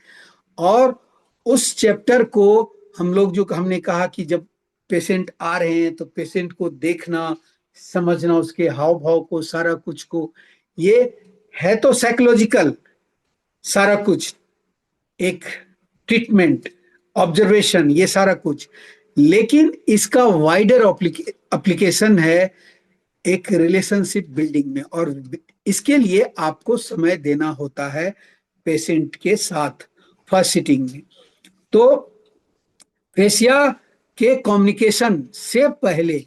और उस चैप्टर को हम लोग जो हमने कहा कि जब पेशेंट आ रहे हैं तो पेशेंट को देखना, समझना, उसके हाव भाव को, सारा कुछ को, ये है तो साइकोलॉजिकल सारा कुछ, एक ट्रीटमेंट, ऑब्जर्वेशन, ये सारा कुछ, लेकिन इसका वाइडर एप्लीकेशन है एक रिलेशनशिप बिल्डिंग में, और इसके लिए आपको समय देना होता है पेशेंट के साथ फर्स्ट सीटिंग में। तो फेसिया के कम्युनिकेशन से पहले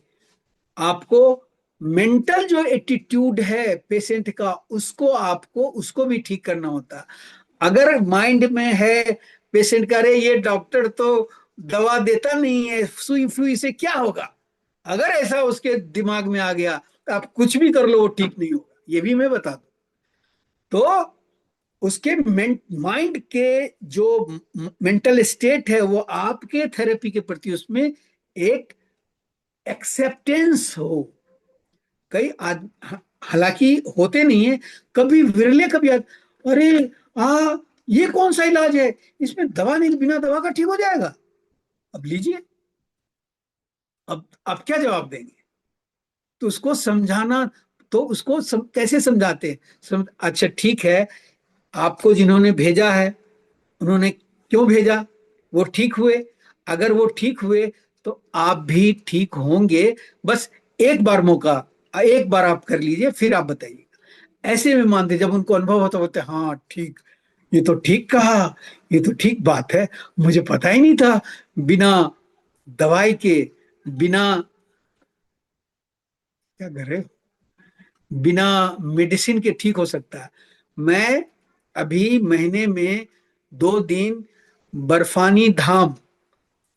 आपको मेंटल जो एटीट्यूड है पेशेंट का, उसको भी ठीक करना होता है। अगर माइंड में है पेशेंट का, अरे ये डॉक्टर तो दवा देता नहीं है, सुई फ्लू से क्या होगा, अगर ऐसा उसके दिमाग में आ गया तो आप कुछ भी कर लो वो ठीक नहीं होगा, ये भी मैं बता दूं। तो उसके माइंड के जो मेंटल स्टेट है वो आपके थेरेपी के प्रति उसमें एक एक्सेप्टेंस हो। हालांकि होते नहीं है, कभी विरले कभी अरे ये कौन सा इलाज है, इसमें दवा नहीं, बिना दवा का ठीक हो जाएगा, अब लीजिए। अब आप क्या जवाब देंगे? तो उसको समझाना, तो उसको कैसे समझाते हैं? अच्छा ठीक है, आपको जिन्होंने भेजा है उन्होंने क्यों भेजा, वो ठीक हुए, अगर वो ठीक हुए तो आप भी ठीक होंगे। बस एक बार मौका, एक बार आप कर लीजिए, फिर आप बताइए। ऐसे में मानते, जब उनको अनुभव होता बोलते हाँ ठीक, ये तो ठीक कहा, ये तो ठीक बात है, मुझे पता ही नहीं था बिना दवाई के, बिना क्या कर रहे हो, बिना मेडिसिन के ठीक हो सकता है। मैं अभी महीने में 2 दिन बर्फानी धाम,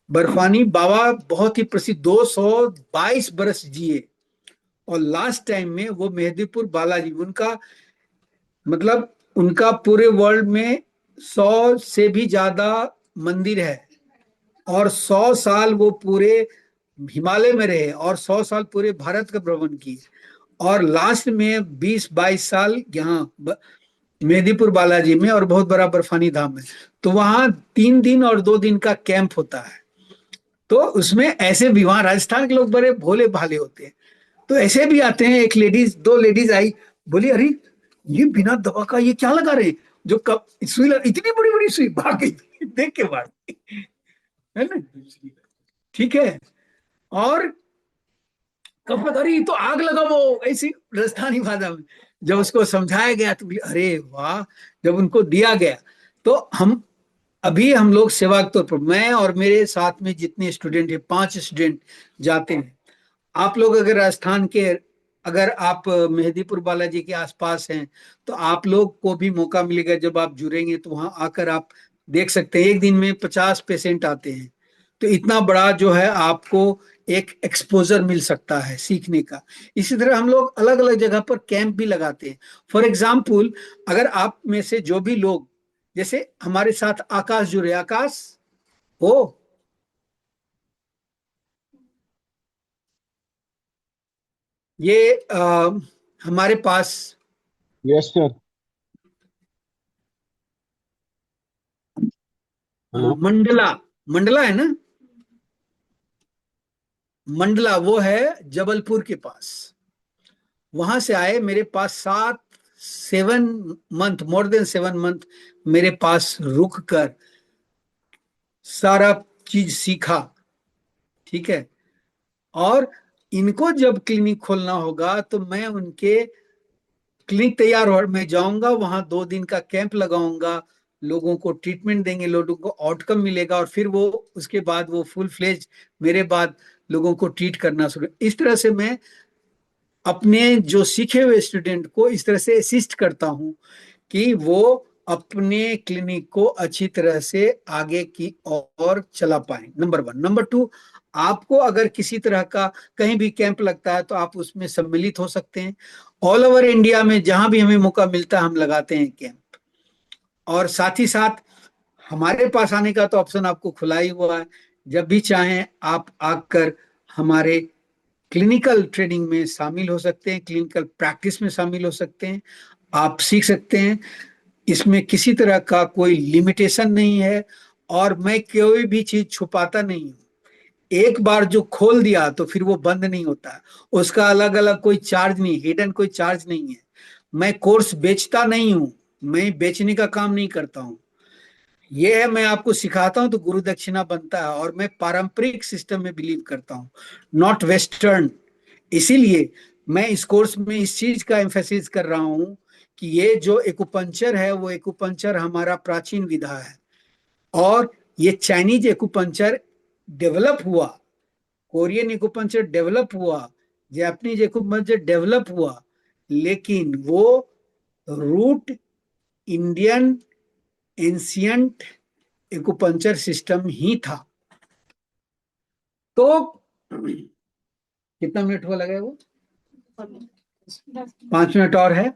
बर्फानी बाबा बहुत ही प्रसिद्ध, 222 बरस जिए, और लास्ट टाइम में वो मेहदीपुर बालाजी, उनका मतलब उनका पूरे वर्ल्ड में 100 से भी ज्यादा मंदिर है, और 100 साल वो पूरे हिमालय में रहे, और 100 साल पूरे भारत का भ्रमण किए, और लास्ट में 20-22 साल यहाँ मेहदीपुर बालाजी में, और बहुत बड़ा बर्फानी धाम में। तो वहां 3 दिन और 2 दिन का कैंप होता है। तो उसमें ऐसे भी, वहां राजस्थान के लोग बड़े भोले भाले होते हैं, तो ऐसे भी आते हैं। एक लेडीज, 2 लेडीज आई, बोली अरे ये बिना दवा का ये क्या लगा रहे, जो कब सुई इतनी बड़ी बड़ी सुई, भाग गई देख के, भाग गई, है ना, ठीक है। और कब लगा रही, तो आग लगा वो, ऐसी राजस्थानी भाषा में जब उसको समझाया गया तो अरे वाह, जब उनको दिया गया। तो हम लोग सेवा के तौर पर, मैं और मेरे साथ में जितने स्टूडेंट हैं, 5 स्टूडेंट जाते हैं। आप लोग अगर राजस्थान के, अगर आप मेहदीपुर बालाजी के आसपास हैं तो आप लोग को भी मौका मिलेगा, जब आप जुड़ेंगे तो वहां आकर आप देख सकते हैं। एक दिन में 50 पेशेंट आते हैं, तो इतना बड़ा जो है आपको एक एक्सपोजर मिल सकता है सीखने का। इसी तरह हम लोग अलग अलग जगह पर कैंप भी लगाते हैं। फॉर एग्जाम्पल, अगर आप में से जो भी लोग, जैसे हमारे साथ आकाश जुड़े, आकाश हो, ये हमारे पास यस सर। मंडला, मंडला है ना, मंडला वो है जबलपुर के पास। वहां से आए मेरे पास 7 मंथ, मोर देन 7 मंथ मेरे पास रुक कर सारा चीज सीखा, ठीक है। और इनको जब क्लिनिक खोलना होगा तो मैं उनके क्लिनिक तैयार हो, मैं जाऊंगा वहां, 2 दिन का कैंप लगाऊंगा, लोगों को ट्रीटमेंट देंगे, लोगों को आउटकम मिलेगा, और फिर वो उसके बाद वो फुल फ्लेज मेरे बाद लोगों को ट्रीट करना शुरू। इस तरह से मैं अपने जो सीखे हुए स्टूडेंट को इस तरह से असिस्ट करता हूं कि वो अपने क्लिनिक को अच्छी तरह से आगे की ओर चला पाए, नंबर 1। नंबर 2, आपको अगर किसी तरह का कहीं भी कैंप लगता है तो आप उसमें सम्मिलित हो सकते हैं। ऑल ओवर इंडिया में जहां भी हमें मौका मिलता है हम लगाते हैं कैंप, और साथ ही साथ हमारे पास आने का तो ऑप्शन आपको खुला ही हुआ है। जब भी चाहें आप आकर हमारे क्लिनिकल ट्रेनिंग में शामिल हो सकते हैं, क्लिनिकल प्रैक्टिस में शामिल हो सकते हैं, आप सीख सकते हैं। इसमें किसी तरह का कोई लिमिटेशन नहीं है, और मैं कोई भी चीज छुपाता नहीं हूं। एक बार जो खोल दिया तो फिर वो बंद नहीं होता, उसका अलग अलग कोई चार्ज नहीं, हिडन कोई चार्ज नहीं है। मैं कोर्स बेचता नहीं हूं, मैं बेचने का काम नहीं करता हूं। ये है, मैं आपको सिखाता हूं तो गुरु दक्षिणा बनता है, और मैं पारंपरिक सिस्टम में बिलीव करता हूं, नॉट वेस्टर्न। इसीलिए मैं इस कोर्स में इस चीज का एम्फेसिस कर रहा हूं कि ये जो एक्यूपंक्चर है वो एक्यूपंक्चर हमारा प्राचीन विधा है, और ये चाइनीज एक्यूपंक्चर डेवलप हुआ, कोरियन एक्यूपंक्चर डेवलप हुआ जापानीज एक्यूपंक्चर डेवलप हुआ, लेकिन वो root Indian ancient acupuncture system ही था। तो कितना मिनट हुआ लगा वो? 5 मिनट और है।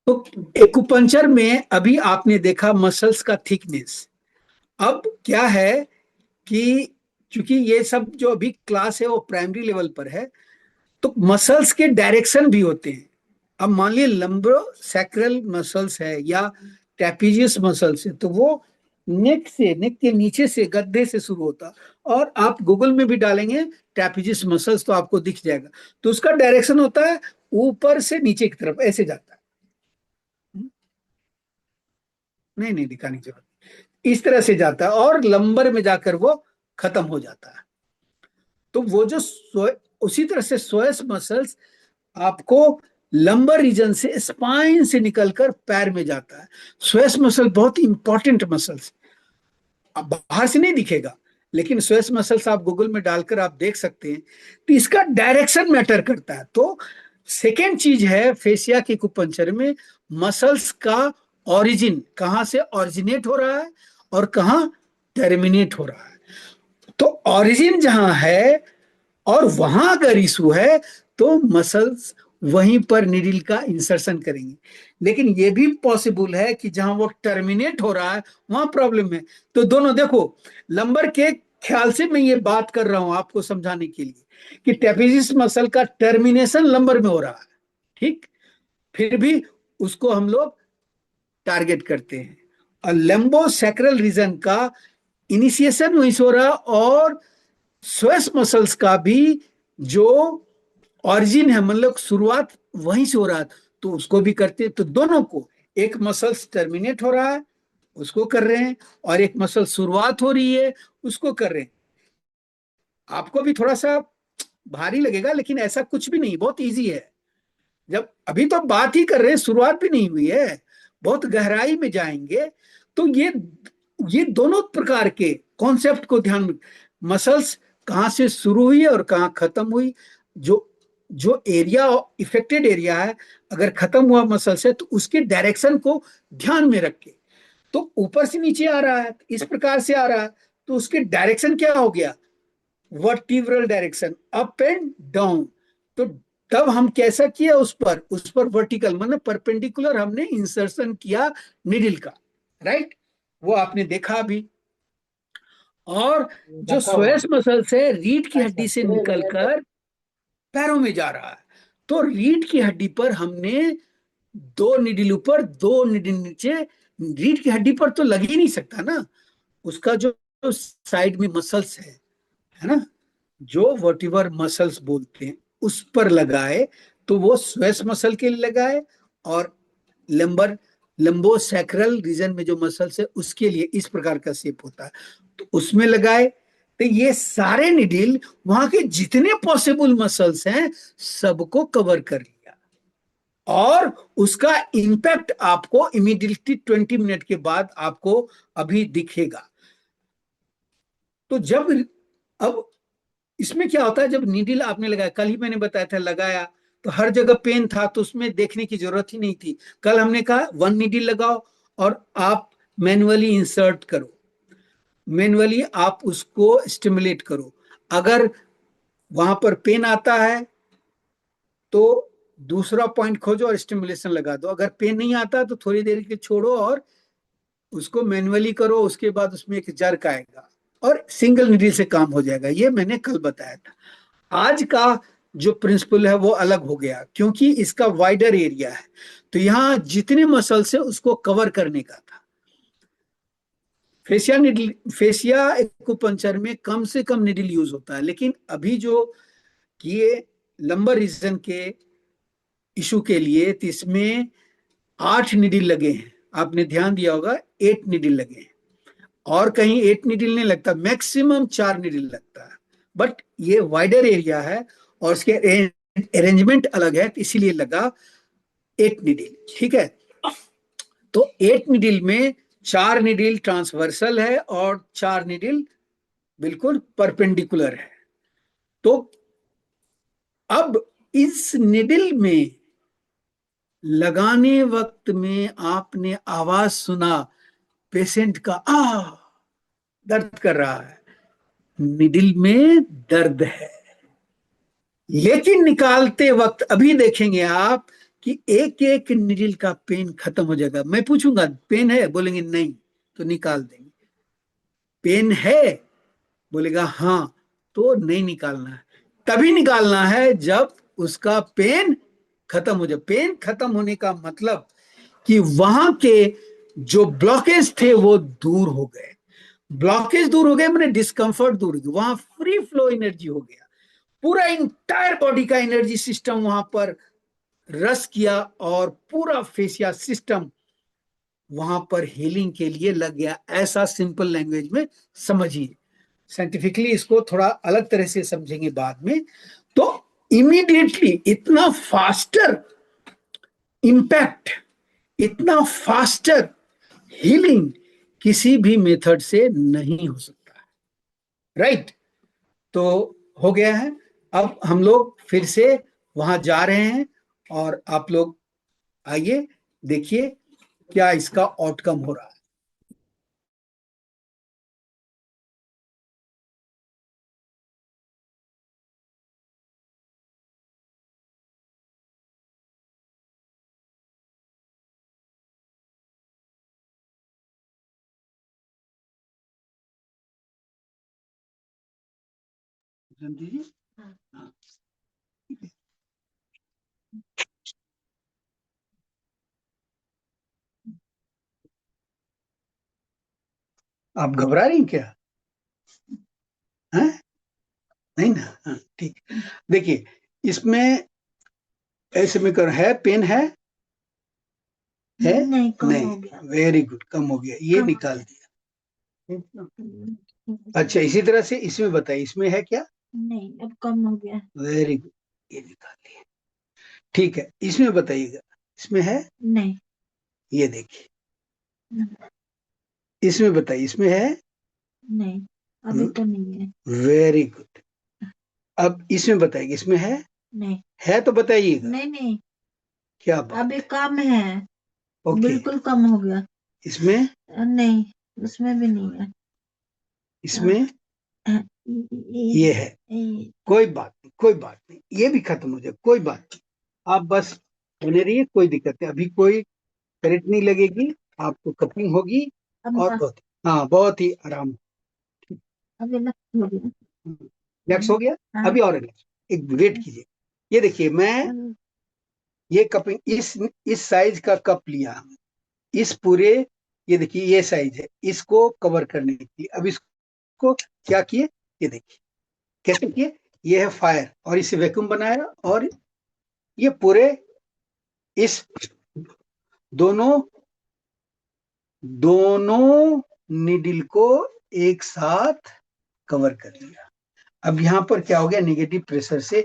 तो एक्यूपंक्चर में अभी आपने देखा मसल्स का थिकनेस। अब क्या है कि चूंकि ये सब जो अभी क्लास है वो प्राइमरी लेवल पर है, तो मसल्स के डायरेक्शन भी होते हैं। अब मान लीजिए लंबोसैक्रल मसल्स है या ट्रेपेजियस मसल्स है, तो वो नेक के नीचे से गद्दे से शुरू होता, और आप गूगल में भी डालेंगे ट्रेपेजियस मसल्स तो आपको दिख जाएगा। तो उसका डायरेक्शन होता है ऊपर से नीचे की तरफ, ऐसे जाता है। नहीं दिखाने की जरूरत, इस तरह से जाता है और लंबर में जाकर वो खत्म हो जाता है। तो वो जो उसी तरह से सोएस मसल्स आपको लंबर रीजन से, स्पाइन से निकलकर पैर में जाता है। सोएस मसल बहुत इंपॉर्टेंट मसल्स, अब बाहर से नहीं दिखेगा, लेकिन सोएस मसल्स आप गूगल में डालकर आप देख सकते हैं। तो इसका डायरेक्शन मैटर करता है। तो सेकेंड चीज है फेसिया के एक्यूपंक्चर में, मसल्स का ओरिजिन, कहां से ओरिजिनेट हो रहा है और कहां टर्मिनेट हो रहा है। तो ओरिजिन जहां है और वहां अगर इशू है तो मसल्स वहीं पर निडिल का इंसर्शन करेंगे। लेकिन ये भी पॉसिबल है कि जहां वो टर्मिनेट हो रहा है वहां प्रॉब्लम है। तो दोनों देखो, लंबर के ख्याल से मैं ये बात कर रहा हूं आपको समझाने के लिए कि ट्रेपेजियस मसल का टर्मिनेशन लंबर में हो रहा है, ठीक, फिर भी उसको हम लोग टारगेट करते हैं। और लंबोसैक्रल रीजन का इनिशिएशन वहीं से हो रहा, और स्वेस मसल्स का भी जो ऑरिजिन है, मतलब शुरुआत वहीं से हो रहा है, तो उसको भी करते हैं। तो दोनों को, एक मसल्स टर्मिनेट हो रहा है उसको कर रहे हैं, और एक मसल शुरुआत हो रही है उसको कर रहे हैं। आपको भी थोड़ा सा भारी लगेगा, लेकिन ऐसा कुछ भी नहीं, बहुत इजी है। जब अभी तो बात ही कर रहे हैं, शुरुआत भी नहीं हुई है, बहुत गहराई में जाएंगे तो ये दोनों प्रकार के कॉन्सेप्ट को ध्यान में, मसल्स कहां से शुरू हुई और कहां खत्म हुई, जो एरिया इफेक्टेड एरिया है अगर खत्म हुआ मसल से, तो उसके डायरेक्शन को ध्यान में रख के, तो ऊपर से नीचे आ रहा है, इस प्रकार से आ रहा है, तो उसके डायरेक्शन क्या हो गया, vertebral direction, up and down. तो तब हम कैसा किया, उस पर वर्टिकल मतलब परपेंडिकुलर हमने इंसर्शन किया निडिल का, राइट, वो आपने देखा भी। और जो सोएस मसल से रीढ़ की हड्डी से निकलकर पैरों में जा रहा है, तो रीढ़ की हड्डी पर हमने 2 निडिल ऊपर 2 निडिल नीचे, रीढ़ की हड्डी पर तो लग ही नहीं सकता ना, उसका जो साइड में मसल्स है ना, जो वर्टिबर मसल्स बोलते हैं, उस पर लगाए, तो वो स्वेस मसल के लिए लगाए, और लंबोसैक्रल रीजन में जो मसल्स है उसके लिए इस प्रकार का शेप होता है, तो उसमें लगाए। तो ये सारे निडिल वहां के जितने पॉसिबल मसल्स हैं सबको कवर कर लिया, और उसका इंपैक्ट आपको इमीडिएटली 20 मिनट के बाद आपको अभी दिखेगा। तो जब, अब इसमें क्या होता है, जब नीडल आपने लगाया, कल ही मैंने बताया था, लगाया तो हर जगह पेन था, तो उसमें देखने की जरूरत ही नहीं थी। कल हमने कहा 1 नीडल लगाओ और आप मैन्युअली इंसर्ट करो, मैन्युअली आप उसको स्टिमुलेट करो। अगर वहां पर पेन आता है तो दूसरा पॉइंट खोजो और स्टिमुलेशन लगा दो। अगर पेन नहीं आता तो थोड़ी देर के छोड़ो और उसको मैन्युअली करो, उसके बाद उसमें एक जर्क आएगा और सिंगल नीडल से काम हो जाएगा। ये मैंने कल बताया था। आज का जो प्रिंसिपल है वो अलग हो गया, क्योंकि इसका वाइडर एरिया है, तो यहां जितने मसल्स है उसको कवर करने का था। फेसिया एक्यूपंक्चर में कम से कम निडल यूज होता है, लेकिन अभी जो किए लंबर रीजन के इशू के लिए, तो इसमें 8 निडल लगे हैं, आपने ध्यान दिया होगा 8 निडल लगे हैं, और कहीं 8 निडल नहीं लगता, मैक्सिमम 4 निडल लगता है। बट ये वाइडर एरिया है और इसके अरेंजमेंट अलग है, तो इसीलिए लगा 8 निडल, ठीक है। तो 8 निडल में 4 निडल ट्रांसवर्सल है और 4 निडल बिल्कुल परपेंडिकुलर है। तो अब इस निडिल में लगाने वक्त में आपने आवाज सुना पेशेंट का, दर्द कर रहा है, निडिल में दर्द है। लेकिन निकालते वक्त अभी देखेंगे आप कि एक एक निडिल का पेन खत्म हो जाएगा। मैं पूछूंगा पेन है, बोलेंगे नहीं, तो निकाल देंगे। पेन है, बोलेगा हाँ, तो नहीं निकालना है। तभी निकालना है जब उसका पेन खत्म हो जाए। पेन खत्म होने का मतलब कि वहां के जो ब्लॉकेज थे वो दूर हो गए। ब्लॉकेज दूर हो गए मैंने डिस्कंफर्ट दूर हो गया, वहां फ्री फ्लो एनर्जी हो गया। पूरा इंटायर बॉडी का एनर्जी सिस्टम वहां पर रस किया और पूरा फेसिया सिस्टम वहां पर हीलिंग के लिए लग गया। ऐसा सिंपल लैंग्वेज में समझिए। साइंटिफिकली इसको थोड़ा अलग तरह से समझेंगे बाद में। तो इमीडिएटली इतना फास्टर इंपैक्ट, इतना फास्टर हीलिंग किसी भी मेथड से नहीं हो सकता है। राइट? तो हो गया है। अब हम लोग फिर से वहां जा रहे हैं और आप लोग आइए देखिए क्या इसका आउटकम हो रहा है। जी, हाँ। आप घबरा रही हैं क्या? हैं? नहीं ना? हाँ, ठीक। देखिए इसमें ऐसे में कर है, पेन है नहीं, कम नहीं, हो गया। वेरी गुड, कम हो गया, ये कम हो निकाल दिया। अच्छा, इसी तरह से इसमें बताइए, इसमें है क्या? नहीं, अब कम हो गया। वेरी गुड, ये निकाल लिया। ठीक है, इसमें बताइएगा, इसमें है? नहीं, ये देखिए, इसमें बताइए, इसमें है? नहीं, अभी तो नहीं है। Very good. अब इसमें बताइए, इसमें है? नहीं, है तो बताइएगा। नहीं, नहीं, क्या बात अभी है? कम है। ओके, बिल्कुल कम हो गया। इसमें? नहीं, उसमें भी नहीं है। इसमें? ये है। कोई बात नहीं, कोई बात नहीं, ये भी खत्म हो जाए, कोई बात नहीं। आप बस बने रहिए, कोई दिक्कत नहीं, अभी कोई करंट नहीं लगेगी, आपको कपिंग होगी और बहुत ही आराम। अभी लग हो गया। रिलैक्स हो गया। हाँ। अभी और रिलैक्स, एक वेट कीजिए। ये देखिए, मैं ये कपिंग इस साइज का कप लिया, इस पूरे, ये देखिए ये साइज है, इसको कवर करने के लिए। अब इसको क्या किए, ये देखिए कैसे किए। ये है फायर, और इसे वैक्यूम बनाया, और ये पूरे इस दोनों निडिल को एक साथ कवर कर लिया। अब यहां पर क्या हो गया, नेगेटिव प्रेशर से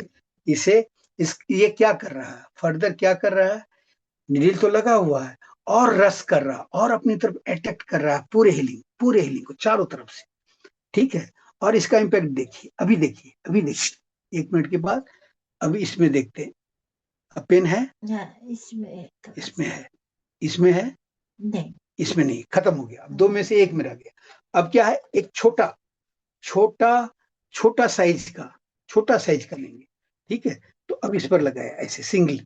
ये क्या कर रहा है, फर्दर क्या कर रहा है, निडिल तो लगा हुआ है और रस कर रहा, और अपनी तरफ अटैक कर रहा है पूरे हीलिंग को चारों तरफ से। ठीक है, और इसका इम्पैक्ट देखिए, अभी देखिए 1 मिनट के बाद। अभी इसमें देखते हैं, अब पेन है? इसमें है, इसमें है? नहीं, इसमें नहीं, खत्म हो गया। अब 2 में से 1 में रह गया। अब क्या है, एक छोटा साइज का लेंगे। ठीक है, तो अब इस पर लगाया ऐसे सिंगली।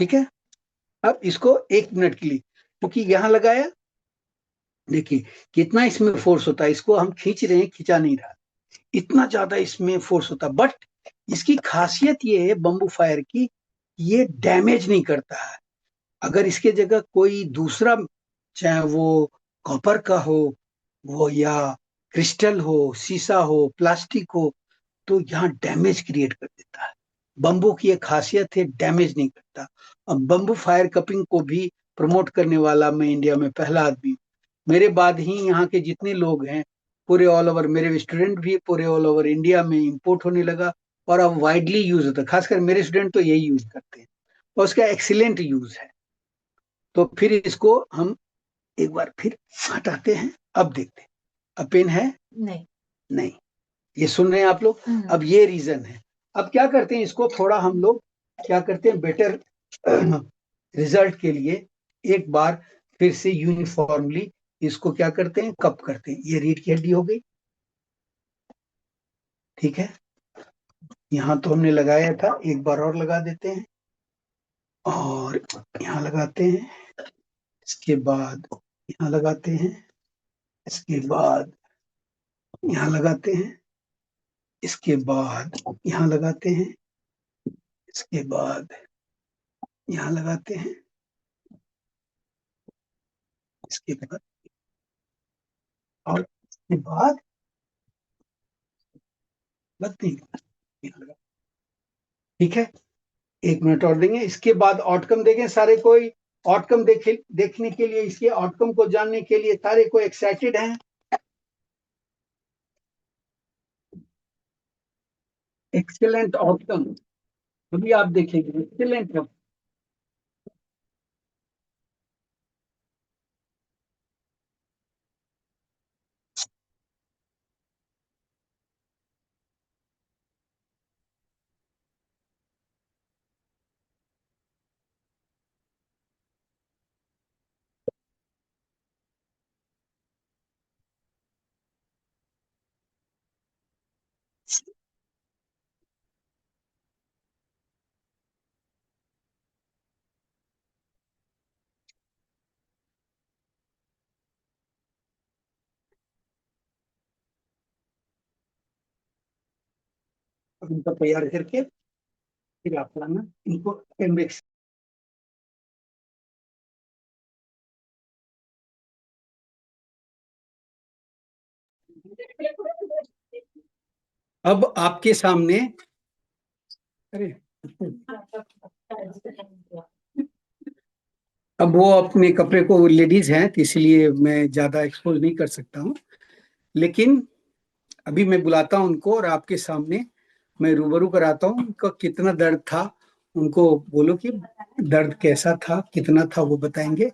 ठीक है, अब इसको 1 मिनट के लिए, क्योंकि यहां लगाया, देखिए कितना इसमें फोर्स होता है, इसको हम खींच रहे हैं, खींचा नहीं रहा, इतना ज्यादा इसमें फोर्स होता है। बट इसकी खासियत ये है बम्बू फायर की, ये डैमेज नहीं करता है। अगर इसके जगह कोई दूसरा, चाहे वो कॉपर का हो, वो या क्रिस्टल हो, शीशा हो, प्लास्टिक हो, तो यहाँ डैमेज क्रिएट कर देता है। बम्बू की एक खासियत है, डैमेज नहीं करता। अब बम्बू फायर कपिंग को भी प्रमोट करने वाला मैं इंडिया में पहला आदमी हूँ। मेरे बाद ही यहाँ के जितने लोग हैं पूरे ऑल ओवर, मेरे स्टूडेंट भी पूरे ऑल ओवर इंडिया में इंपोर्ट होने लगा, और अब वाइडली यूज होता है। खासकर मेरे स्टूडेंट तो यही यूज करते हैं, और उसका एक्सीलेंट यूज है। तो फिर इसको हम एक बार फिर हटाते हैं, अब देखते हैं। अपेन है? नहीं। नहीं। ये सुन रहे हैं आप लोग? अब ये रीजन है। अब क्या करते हैं, इसको थोड़ा हम लोग क्या करते हैं, बेटर रिजल्ट के लिए एक बार फिर से यूनिफॉर्मली इसको क्या करते हैं, कप करते हैं। ये रीढ़ की हड्डी हो गई, ठीक है। यहाँ तो हमने लगाया था, एक बार और लगा देते हैं और यहाँ लगाते हैं, इसके बाद यहाँ लगाते हैं, इसके बाद यहाँ लगाते हैं, इसके बाद यहाँ लगाते हैं, इसके बाद यहाँ लगाते हैं, इसके बाद और इसके बाद लगते हैं यहाँ लगा। ठीक है, 1 मिनट और देंगे, इसके बाद आउटकम देखें सारे। कोई आउटकम देखने के लिए, इसके आउटकम को जानने के लिए सारे कोई एक्साइटेड हैं? एक्सेलेंट आउटकम अभी आप देखेंगे, एक्सेलेंट। अब इनको तैयार करके फिर आप लाना इनको अपेंडिक्स। अब आपके सामने, अरे अब वो अपने कपड़े को, लेडीज हैं तो इसलिए मैं ज्यादा एक्सपोज नहीं कर सकता हूँ, लेकिन अभी मैं बुलाता हूँ उनको और आपके सामने मैं रूबरू कराता हूँ। उनका कितना दर्द था, उनको बोलो कि दर्द कैसा था, कितना था, वो बताएंगे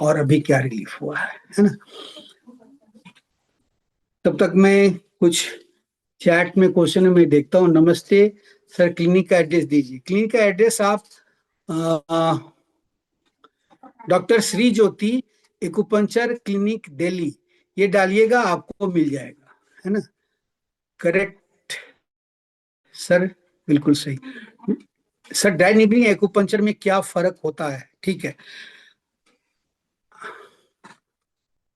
और अभी क्या रिलीफ हुआ है ना। तब तक मैं कुछ चैट में क्वेश्चन में देखता हूँ। नमस्ते सर, क्लिनिक का एड्रेस दीजिए। क्लिनिक का एड्रेस आप doctor Shri Jyoti acupuncture clinic Delhi ये डालिएगा, आपको मिल जाएगा, है ना। करेक्ट सर, बिल्कुल सही सर। ड्राई नीडलिंग एक्यूपंक्चर में क्या फर्क होता है? ठीक है,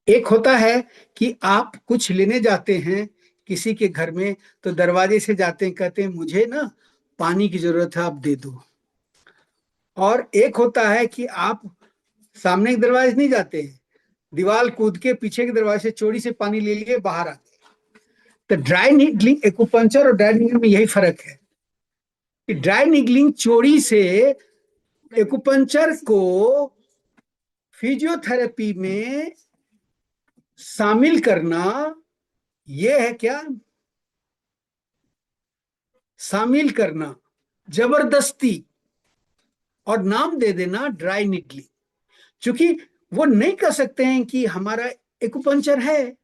एक होता है कि आप कुछ लेने जाते हैं किसी के घर में, तो दरवाजे से जाते हैं, कहते हैं मुझे ना पानी की जरूरत है, आप दे दो। और एक होता है कि आप सामने के दरवाजे नहीं जाते हैं, दीवार कूद के पीछे के दरवाजे से चोरी से पानी ले लिए बाहर आते हैं। तो ड्राई नीडलिंग एक्यूपंक्चर और ड्राई नीडलिंग में यही फर्क है कि ड्राई नीडलिंग चोरी से एक्यूपंक्चर को फिजियोथेरेपी में शामिल करना, ये है क्या, शामिल करना जबरदस्ती, और नाम दे देना ड्राई नीडलिंग। क्योंकि वो नहीं कह सकते हैं कि हमारा एक्यूपंक्चर है।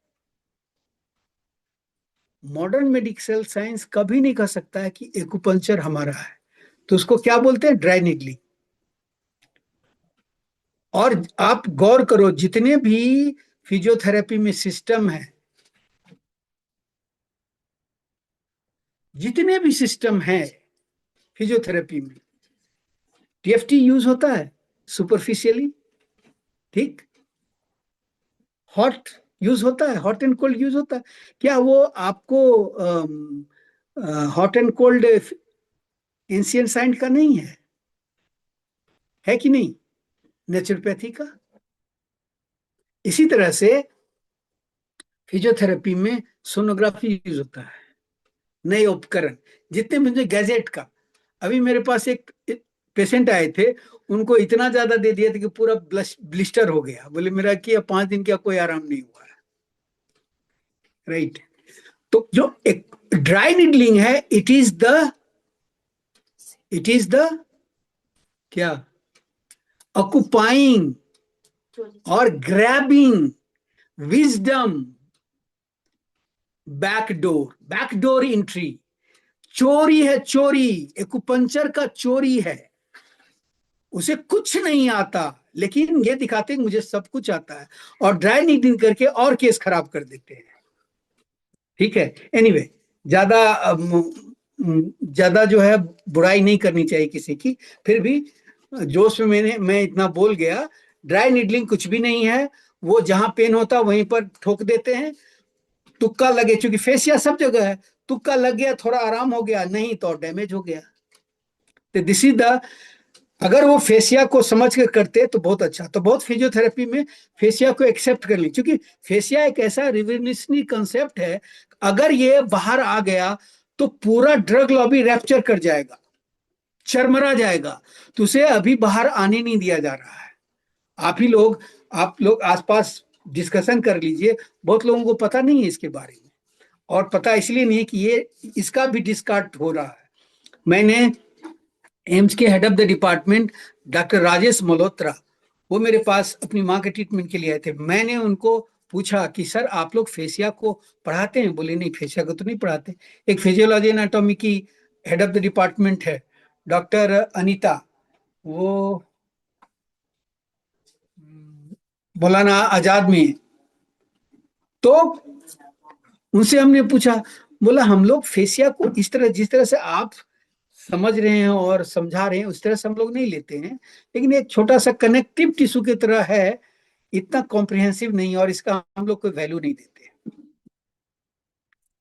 मॉडर्न मेडिकल साइंस कभी नहीं कह सकता है कि एक्यूपंक्चर हमारा है, तो उसको क्या बोलते हैं, ड्राई नीडलिंग। और आप गौर करो, जितने भी फिजियोथेरेपी में सिस्टम है, जितने भी सिस्टम है फिजियोथेरेपी में, टीएफटी यूज होता है सुपरफिशियली, ठीक। हॉट यूज होता है, हॉट एंड कोल्ड यूज होता है। क्या वो आपको hot and cold ancient science का नहीं है कि नहीं, नेचुरोपैथी का। इसी तरह से फिजियोथेरेपी में सोनोग्राफी यूज होता है, नए उपकरण जितने मुझे गैजेट का। अभी मेरे पास एक पेशेंट आए थे, उनको इतना ज्यादा दे दिया था कि पूरा ब्लिस्टर हो गया। बोले मेरा किया 5 दिन का कोई आराम नहीं हुआ है, राइट। तो जो एक ड्राई नीडलिंग है, इट इज द क्या, ऑक्युपाइंग और ग्रैबिंग विजडम बैकडोर एंट्री, चोरी है, चोरी, एक्यूपंक्चर का चोरी है। उसे कुछ नहीं आता, लेकिन ये दिखाते हैं मुझे सब कुछ आता है, और ड्राई नीडिंग करके और केस खराब कर देते हैं। ठीक है, एनीवे ज्यादा जो है बुराई नहीं करनी चाहिए किसी की, फिर भी जोश में मैं इतना बोल गया। ड्राई नीडलिंग कुछ भी नहीं है, वो जहां पेन होता वहीं पर ठोक देते हैं, तुक्का लगे, क्योंकि फेसिया सब जगह है, तुक्का लग गया, थोड़ा आराम हो गया, नहीं तो डैमेज हो गया। तो दिस इज द, अगर वो फेसिया को समझ कर करते तो बहुत अच्छा। तो बहुत फिजियोथेरेपी में फेसिया को एक्सेप्ट कर ली, क्योंकि फेसिया एक ऐसा रिवोल्यूशनरी कंसेप्ट है, अगर ये बाहर आ गया तो पूरा ड्रग लॉबी रैप्चर कर जाएगा, चरमरा जाएगा। तो उसे अभी बाहर आने नहीं दिया जा रहा है। आप लोग आसपास डिस्कशन कर लीजिए, बहुत लोगों को पता नहीं है इसके बारे में, और पता इसलिए नहीं है कि ये इसका भी डिस्कार्ड हो रहा है। मैंने एम्स के head of the department doctor Rajesh Malhotra, वो मेरे पास अपनी माँ के ट्रीटमेंट के लिए आए थे। मैंने उनको पूछा कि सर आप लोग फेसिया को पढ़ाते हैं? बोले नहीं, फेसिया को तो नहीं पढ़ाते। एक फिजियोलॉजी एनाटॉमी की हेड ऑफ द डिपार्टमेंट है डॉक्टर अनीता, वो मौलाना आजाद में। तो उनसे हमने पूछा, बोला हम लोग फेसिया को इस तरह, जिस तरह से आप समझ रहे हैं और समझा रहे हैं, उस तरह से हम लोग नहीं लेते हैं, लेकिन एक छोटा सा कनेक्टिव टिश्यू की तरह है, इतना कॉम्प्रिहेंसिव नहीं, और इसका हम लोग कोई वैल्यू नहीं देते।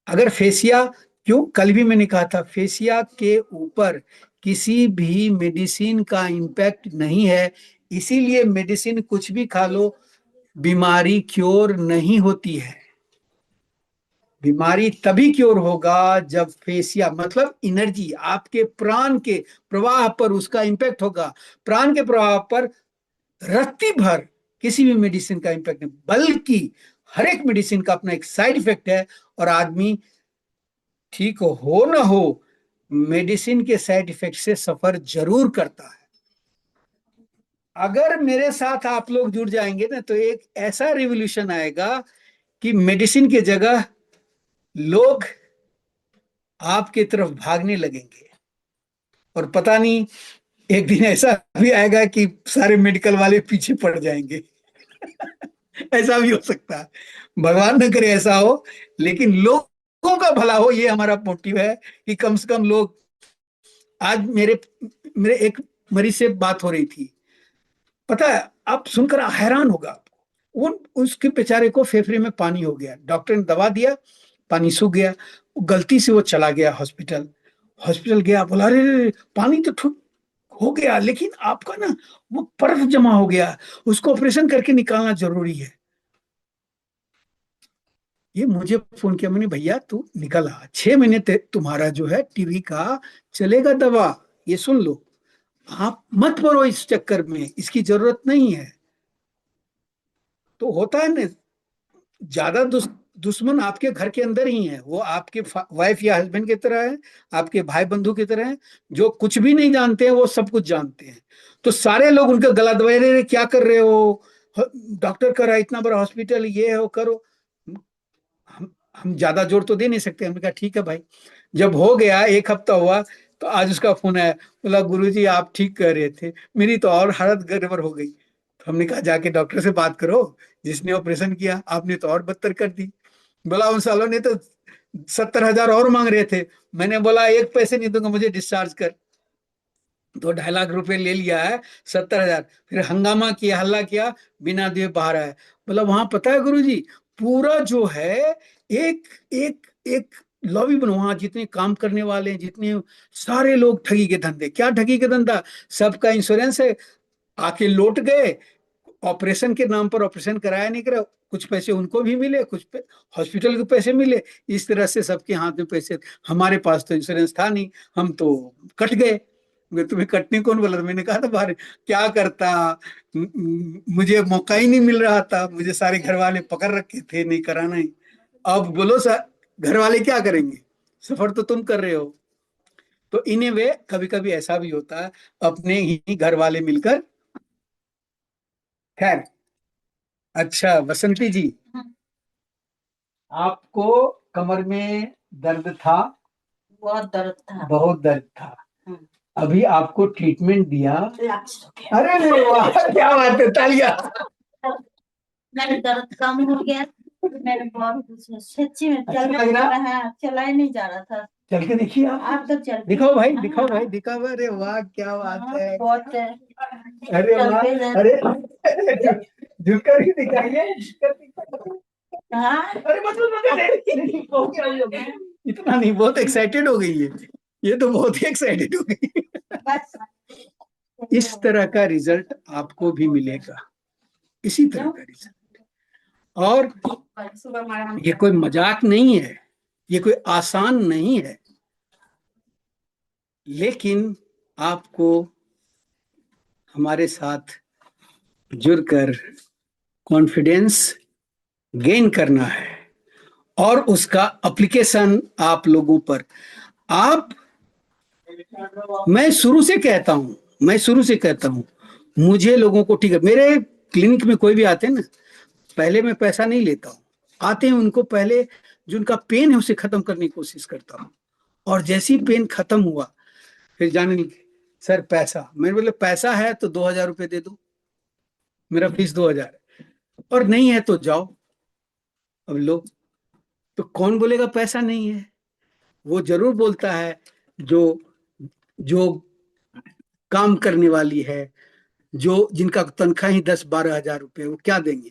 अगर फेसिया, क्यों, कल भी मैंने कहा था, फेसिया के ऊपर किसी भी मेडिसिन का इम्पैक्ट नहीं है, इसीलिए मेडिसिन कुछ भी खा लो, बीमारी क्योर नहीं होती है। बीमारी तभी क्योर होगा जब फेसिया, मतलब एनर्जी, आपके प्राण के प्रवाह पर उसका इंपैक्ट होगा। प्राण के प्रवाह पर रत्ती भर किसी भी मेडिसिन का इंपैक्ट नहीं, बल्कि हर एक मेडिसिन का अपना एक साइड इफेक्ट है, और आदमी ठीक हो ना हो, मेडिसिन के साइड इफेक्ट से सफर जरूर करता है। अगर मेरे साथ आप लोग जुड़ जाएंगे ना, तो एक ऐसा रिवॉल्यूशन आएगा कि मेडिसिन की जगह लोग आपके तरफ भागने लगेंगे, और पता नहीं एक दिन ऐसा भी आएगा कि सारे मेडिकल वाले पीछे पड़ जाएंगे। ऐसा भी हो सकता है, भगवान न करे ऐसा हो, लेकिन लोगों का भला हो, ये हमारा मोटिव है कि कम से कम लोग। आज मेरे मेरे एक मरीज से बात हो रही थी, पता है, आप सुनकर हैरान होगा, उसके बेचारे को फेफड़े में पानी हो गया, डॉक्टर ने दवा दिया, पानी सूख गया, गलती से वो चला गया हॉस्पिटल। हॉस्पिटल गया, बोला अरे पानी तो ठीक हो गया, लेकिन आपका ना वो बर्फ जमा हो गया, उसको ऑपरेशन करके निकालना जरूरी है। ये मुझे फोन किया, मैंने, भैया तू निकल आ, 6 महीने तुम्हारा जो है टीबी का चलेगा दवा, ये सुन लो, आप मत पड़ो इस चक्कर में, इसकी जरूरत नहीं है। तो होता है ना, ज्यादा दुश्मन आपके घर के अंदर ही है, वो आपके वाइफ या हस्बैंड की तरह है, आपके भाई बंधु की तरह है, जो कुछ भी नहीं जानते हैं वो सब कुछ जानते हैं। तो सारे लोग उनका गला दबाए रहे, क्या कर रहे हो, डॉक्टर कर रहा है, इतना बड़ा हॉस्पिटल, ये है वो करो। हम ज्यादा जोर तो दे नहीं सकते। हमने कहा ठीक है भाई। जब हो गया, 1 हफ्ता हुआ, तो आज उसका फोन आया, बोला गुरुजी आप ठीक कह रहे थे, मेरी तो और हालत गड़बड़ हो गई। तो हमने कहा जाके डॉक्टर से बात करो, जिसने ऑपरेशन किया, आपने तो और बदतर कर दी। बोला उन सालों ने तो 70,000 और मांग रहे थे। मैंने बोला एक पैसे नहीं दूंगा, मुझे डिस्चार्ज कर। 2-2.5 लाख रुपए ले लिया है, 70,000। फिर हंगामा किया, हल्ला किया, बिना दिए बाहर आया। बोला वहां पता है गुरुजी, पूरा जो है एक एक एक लॉबी बनो, वहां जितने काम करने वाले हैं, जितने सारे लोग ठगी के धंधे। क्या ठगी के धंधा, सबका इंश्योरेंस है, आके लौट गए, ऑपरेशन के नाम पर ऑपरेशन कराया नहीं करा, कुछ पैसे उनको भी मिले, कुछ हॉस्पिटल के पैसे मिले, इस तरह से सबके हाथ में पैसे। हमारे पास तो इंश्योरेंस था नहीं, हम तो कट गए। तुम्हें कटने कौन बोला? मैंने कहा था बाहर क्या करता, मुझे मौका ही नहीं मिल रहा था, मुझे सारे घर वाले पकड़ रखे थे, नहीं कराना ही। अब बोलो सर, घर वाले क्या करेंगे, सफर तो तुम कर रहे हो। तो इन्हें वे कभी कभी ऐसा भी होता है, अपने ही घर वाले मिलकर। खैर, अच्छा बसंती जी, आपको कमर में दर्द था, बहुत दर्द था। बहुत दर्द था। हम्म। अभी आपको ट्रीटमेंट दिया। रिलैक्स हो गया। अरे वाह, क्या बात है, तालियां। मेरा दर्द कम हो गया। मेरे बहुत सच्ची में अच्छा लग रहा? चला ही नहीं जा रहा था। चल के देखिए आप। आप तो चल दिखाओ भाई, दिखाओ भाई, दिखाओ। अरे वाह, क्या बात है। बहुत अरे वाह, अरे झुक कर ही दिखाइए, झुक कर दिखाइए। हाँ। अरे मतलब हो गया। इतना नहीं, बहुत एक्साइटेड हो गई है ये तो बहुत ही एक्साइटेड हो गई। बस इस तरह का रिजल्ट आपको भी मिलेगा, इसी तरह का रिजल्ट। और ये कोई मजाक नहीं है, ये कोई आसान नहीं है, लेकिन आपको हमारे साथ जुड़कर कॉन्फिडेंस गेन करना है और उसका एप्लीकेशन आप लोगों पर। आप, मैं शुरू से कहता हूं, मुझे लोगों को, ठीक है, मेरे क्लिनिक में कोई भी आते हैं ना, पहले मैं पैसा नहीं लेता हूं। आते हैं उनको पहले जो उनका पेन है उसे खत्म करने की कोशिश करता हूं, और जैसी पेन खत्म हुआ फिर जाने लगे, सर पैसा। मैंने बोले पैसा है तो 2,000 रुपये दे दो, मेरा फीस 2,000 है, और नहीं है तो जाओ। अब लो, तो कौन बोलेगा पैसा नहीं है? वो जरूर बोलता है जो जो काम करने वाली है, जो जिनका तनख्वाह ही 10-12 हजार रुपए, वो क्या देंगे?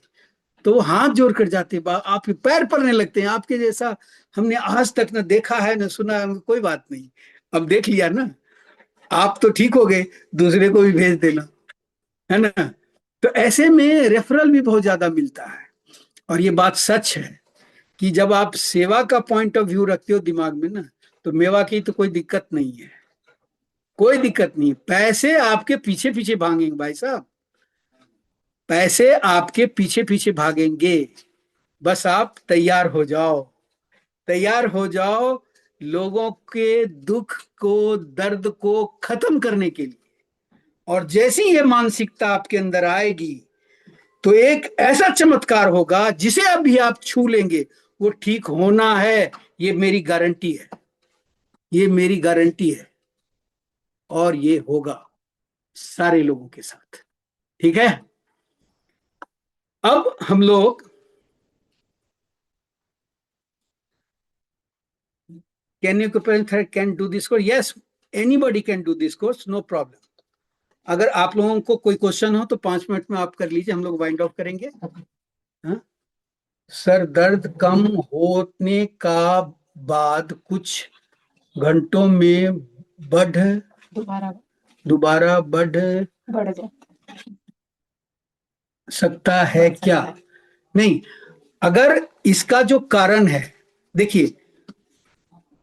तो वो हाथ जोड़ कर जाते, आपके पैर पड़ने लगते हैं। आपके जैसा हमने आज तक न देखा है न सुना है। कोई बात नहीं, अब देख लिया ना, आप तो ठीक हो गए, दूसरे को भी भेज देना, है ना। तो ऐसे में रेफरल भी बहुत ज्यादा मिलता है। और ये बात सच है कि जब आप सेवा का पॉइंट ऑफ व्यू रखते हो दिमाग में ना, तो मेवा की तो कोई दिक्कत नहीं है, कोई दिक्कत नहीं। पैसे आपके पीछे पीछे भागेंगे भाई साहब, पैसे आपके पीछे पीछे भागेंगे। बस आप तैयार हो जाओ, तैयार हो जाओ लोगों के दुख को, दर्द को खत्म करने के लिए। और जैसी ये मानसिकता आपके अंदर आएगी तो एक ऐसा चमत्कार होगा जिसे अभी आप छू लेंगे, वो ठीक होना है, ये मेरी गारंटी है, ये मेरी गारंटी है। और ये होगा सारे लोगों के साथ, ठीक है। अब हम लोग can do this course? Yes, anybody can do this course, no problem. अगर आप लोगों को कोई क्वेश्चन हो तो 5 मिनट में आप कर लीजिए, हम लोग वाइंड ऑफ करेंगे। हाँ? सर दर्द कम होने का बाद कुछ घंटों में दोबारा बढ़ सकता है क्या? नहीं, अगर इसका जो कारण है, देखिए,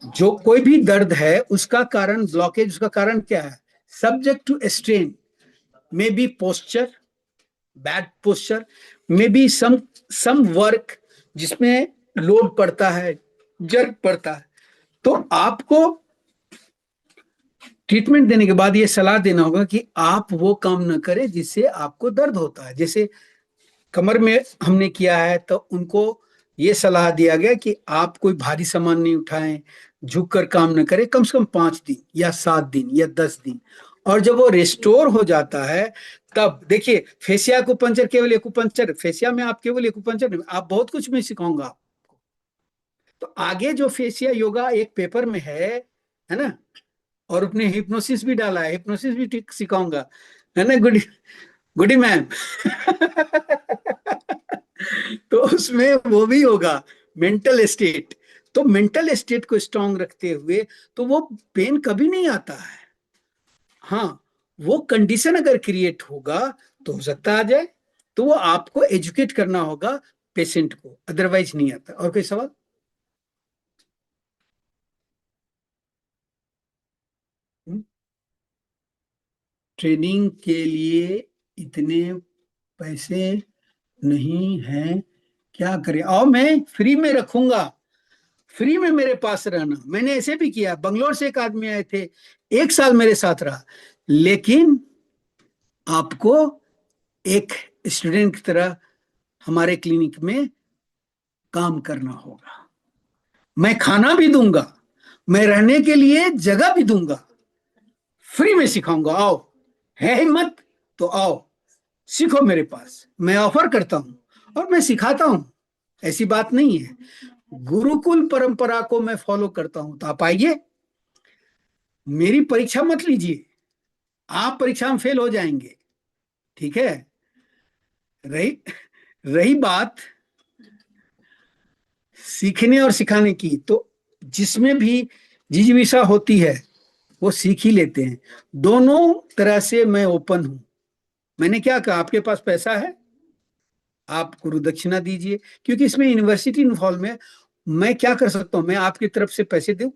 जो कोई भी दर्द है उसका कारण, ब्लॉकेज, उसका कारण क्या है? Subject to strain, maybe posture, bad posture, maybe some work जिसमें लोड पड़ता है, जर्क पड़ता है। तो आपको ट्रीटमेंट देने के बाद ये सलाह देना होगा कि आप वो काम न करें जिससे आपको दर्द होता है। जैसे कमर में हमने किया है तो उनको ये सलाह दिया गया कि आप कोई भारी सामान नहीं उठाएं, झुक कर काम न करें, कम से कम 5 दिन या 7 दिन या 10 दिन। और जब वो रिस्टोर हो जाता है तब देखिए, फेसिया एक्यूपंक्चर केवल एक्यूपंक्चर, फेसिया में आप केवल एक्यूपंक्चर नहीं, आप बहुत कुछ मैं सिखाऊंगा आपको। तो आगे जो फेसिया योगा एक पेपर में है ना, और अपने हिप्नोसिस भी डाला है, हिप्नोसिस भी ठीक सिखाऊंगा, है ना। गुडी मैम। तो उसमें वो भी होगा मेंटल स्टेट। तो मेंटल स्टेट को स्ट्रांग रखते हुए तो वो पेन कभी नहीं आता है। हाँ, वो कंडीशन अगर क्रिएट होगा तो हो सकता आ जाए, तो वो आपको एजुकेट करना होगा पेशेंट को, अदरवाइज नहीं आता। और कोई सवाल? ट्रेनिंग के लिए इतने पैसे नहीं हैं, क्या करें? और मैं फ्री में रखूंगा, फ्री में मेरे पास रहना। मैंने ऐसे भी किया, बंगलोर से एक आदमी आए थे, 1 साल मेरे साथ रहा, लेकिन आपको एक स्टूडेंट की तरह हमारे क्लिनिक में काम करना होगा। मैं खाना भी दूंगा, मैं रहने के लिए जगह भी दूंगा, फ्री में सिखाऊंगा। आओ, है हिम्मत तो आओ, सीखो मेरे पास। मैं ऑफर करता हूं और मैं सिखाता हूं, ऐसी बात नहीं है। गुरुकुल परंपरा को मैं फॉलो करता हूं, तो आप आइए। मेरी परीक्षा मत लीजिए, आप परीक्षा में फेल हो जाएंगे, ठीक है। रही रही बात सीखने और सिखाने की, तो जिसमें भी जिजीविषा होती है वो सीख ही लेते हैं। दोनों तरह से मैं ओपन हूं। मैंने क्या कहा, आपके पास पैसा है आप गुरु दक्षिणा दीजिए, क्योंकि इसमें यूनिवर्सिटी इन्वॉल्व में। मैं क्या कर सकता हूं, मैं आपकी तरफ से पैसे दूं,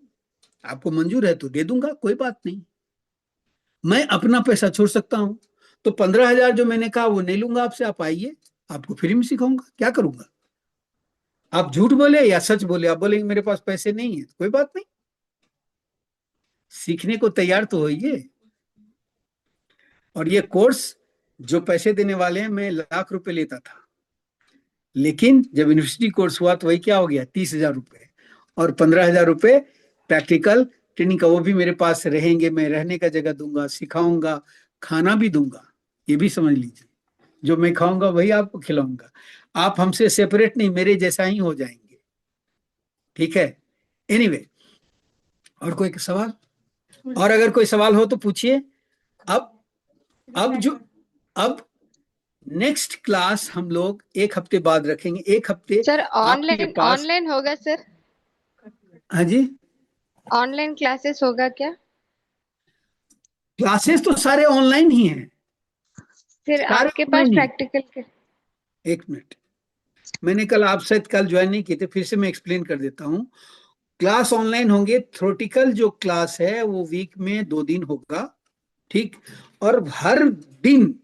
आपको मंजूर है तो दे दूंगा, कोई बात नहीं। मैं अपना पैसा छोड़ सकता हूं, तो 15,000 जो मैंने कहा वो नहीं लूंगा आपसे। आप आइए, आपको फ्री में सिखाऊंगा, क्या करूंगा। आप झूठ बोले या सच बोले, आप बोलेंगे मेरे पास पैसे नहीं है, तो कोई बात नहीं, सीखने को तैयार तो होइए। और ये कोर्स जो पैसे देने वाले हैं, मैं लाख रुपए लेता था, लेकिन जब यूनिवर्सिटी कोर्स हुआ तो वही क्या हो गया, 30,000 रुपए और 15,000 रुपए प्रैक्टिकल ट्रेनिंग का। वो भी मेरे पास रहेंगे, मैं रहने का जगह दूंगा, सिखाऊंगा, खाना भी दूंगा। ये भी समझ लीजिए, जो मैं खाऊंगा वही आपको खिलाऊंगा। आप हमसे सेपरेट नहीं, मेरे जैसा ही हो जाएंगे, ठीक है। एनीवे, और कोई सवाल? और अगर कोई सवाल हो तो पूछिए। अब नेक्स्ट क्लास हम लोग 1 हफ्ते बाद रखेंगे। 1 हफ्ते सर आपके ऑनलाइन पास। ऑनलाइन होगा सर? हाँ जी, ऑनलाइन क्लासेस होगा क्या? क्लासेस तो सारे ऑनलाइन ही हैं, फिर सारे आपके पास ऑनलाइन ही। प्रैक्टिकल के? 1 मिनट, मैंने कल आप शायद कल ज्वाइन नहीं किए थे, फिर से मैं एक्सप्लेन कर देता हूँ। क्लास ऑनलाइन होंगे। थ्योरेटिकल जो क्लास है वो वीक में 2 दिन होगा, ठीक। और हर दिन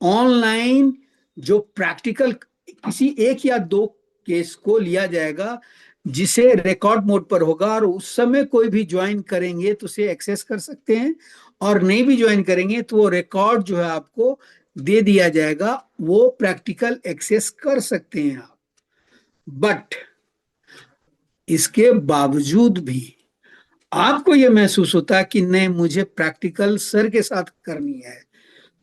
ऑनलाइन जो प्रैक्टिकल किसी 1 या 2 केस को लिया जाएगा, जिसे रिकॉर्ड मोड पर होगा, और उस समय कोई भी ज्वाइन करेंगे तो उसे एक्सेस कर सकते हैं, और नहीं भी ज्वाइन करेंगे तो वो रिकॉर्ड जो है आपको दे दिया जाएगा, वो प्रैक्टिकल एक्सेस कर सकते हैं आप। बट इसके बावजूद भी आपको ये महसूस होता है कि नहीं, मुझे प्रैक्टिकल सर के साथ करनी है,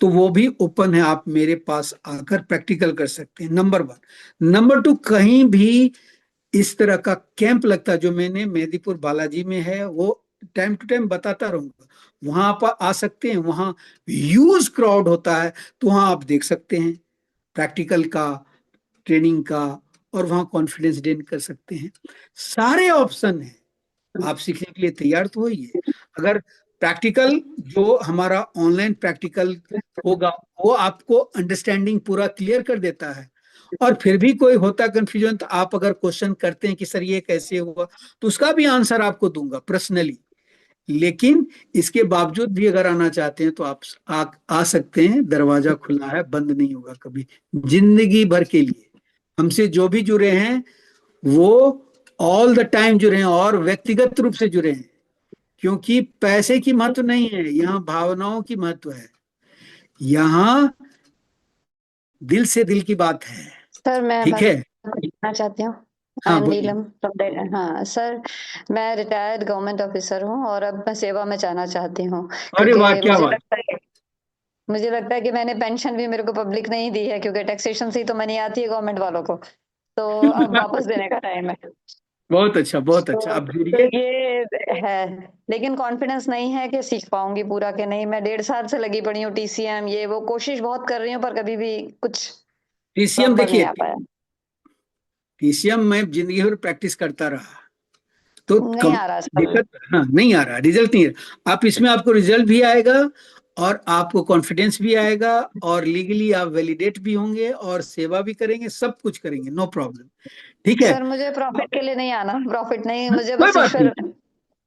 तो वो भी ओपन है, आप मेरे पास आकर प्रैक्टिकल कर सकते हैं। नंबर 1। नंबर 2, कहीं भी इस तरह का कैंप लगता है, जो मैंने मेहंदीपुर बालाजी में है, वो टाइम टू टाइम बताता रहूंगा, वहां आप आ सकते हैं। वहां ह्यूज क्राउड होता है, तो वहां आप देख सकते हैं प्रैक्टिकल का, ट्रेनिंग का, और वहां कॉन्फिडेंस गेन कर सकते हैं। सारे ऑप्शन है, आप सीखने के लिए तैयार तो होइए। अगर प्रैक्टिकल जो हमारा ऑनलाइन प्रैक्टिकल होगा, वो आपको अंडरस्टैंडिंग पूरा क्लियर कर देता है, और फिर भी कोई होता कंफ्यूजन, तो आप अगर क्वेश्चन करते हैं कि सर ये कैसे हुआ, तो उसका भी आंसर आपको दूंगा पर्सनली। लेकिन इसके बावजूद भी अगर आना चाहते हैं तो आप आ सकते हैं, दरवाजा खुला है, बंद नहीं होगा कभी, जिंदगी भर के लिए। हमसे जो भी जुड़े हैं वो ऑल द टाइम जुड़े हैं, और व्यक्तिगत रूप से जुड़े हैं, क्योंकि पैसे की महत्व नहीं है यहाँ, भावनाओं की महत्व है। यहाँ दिल से दिल की बात है, सर मैं ठीक है। बताना चाहती हूँ। हाँ, आई एम बोलिए। नीलम फ्रॉम। हाँ सर, मैं रिटायर्ड गवर्नमेंट ऑफिसर हूँ और अब मैं सेवा में जाना चाहती हूँ, अरे वाह, क्योंकि क्या बात। मुझे लगता है कि मैंने पेंशन भी मेरे को पब्लिक नहीं दी है, क्योंकि टैक्सेशन से ही तो मनी आती है गवर्नमेंट वालों को, तो अब वापस देने का टाइम है। बहुत अच्छा, बहुत अच्छा। अब तो जुड़िए। ये है, लेकिन कॉन्फिडेंस नहीं है कि सीख पाऊंगी पूरा के नहीं। मैं 1.5 साल से लगी पड़ी हूँ, TCM ये वो कोशिश बहुत कर रही हूँ, पर कभी भी कुछ TCM प्रॉपर नहीं देखिए, आ पाया। TCM मैं जिंदगी भर प्रैक्टिस करता रहा, तो नहीं आ रहा सर। दिक्कत, हाँ, नहीं आ रहा, रिजल्ट नहीं है। आप इसमें आपको रिजल्ट भी आएगा, और आपको कॉन्फिडेंस भी आएगा, और लीगली आप वैलिडेट भी होंगे, और सेवा भी करेंगे, सब कुछ करेंगे, नो प्रॉब्लम, ठीक है। सर मुझे प्रॉफिट के लिए नहीं आना, प्रॉफिट नहीं, मुझे कोई बस बात ईश्वर। नहीं,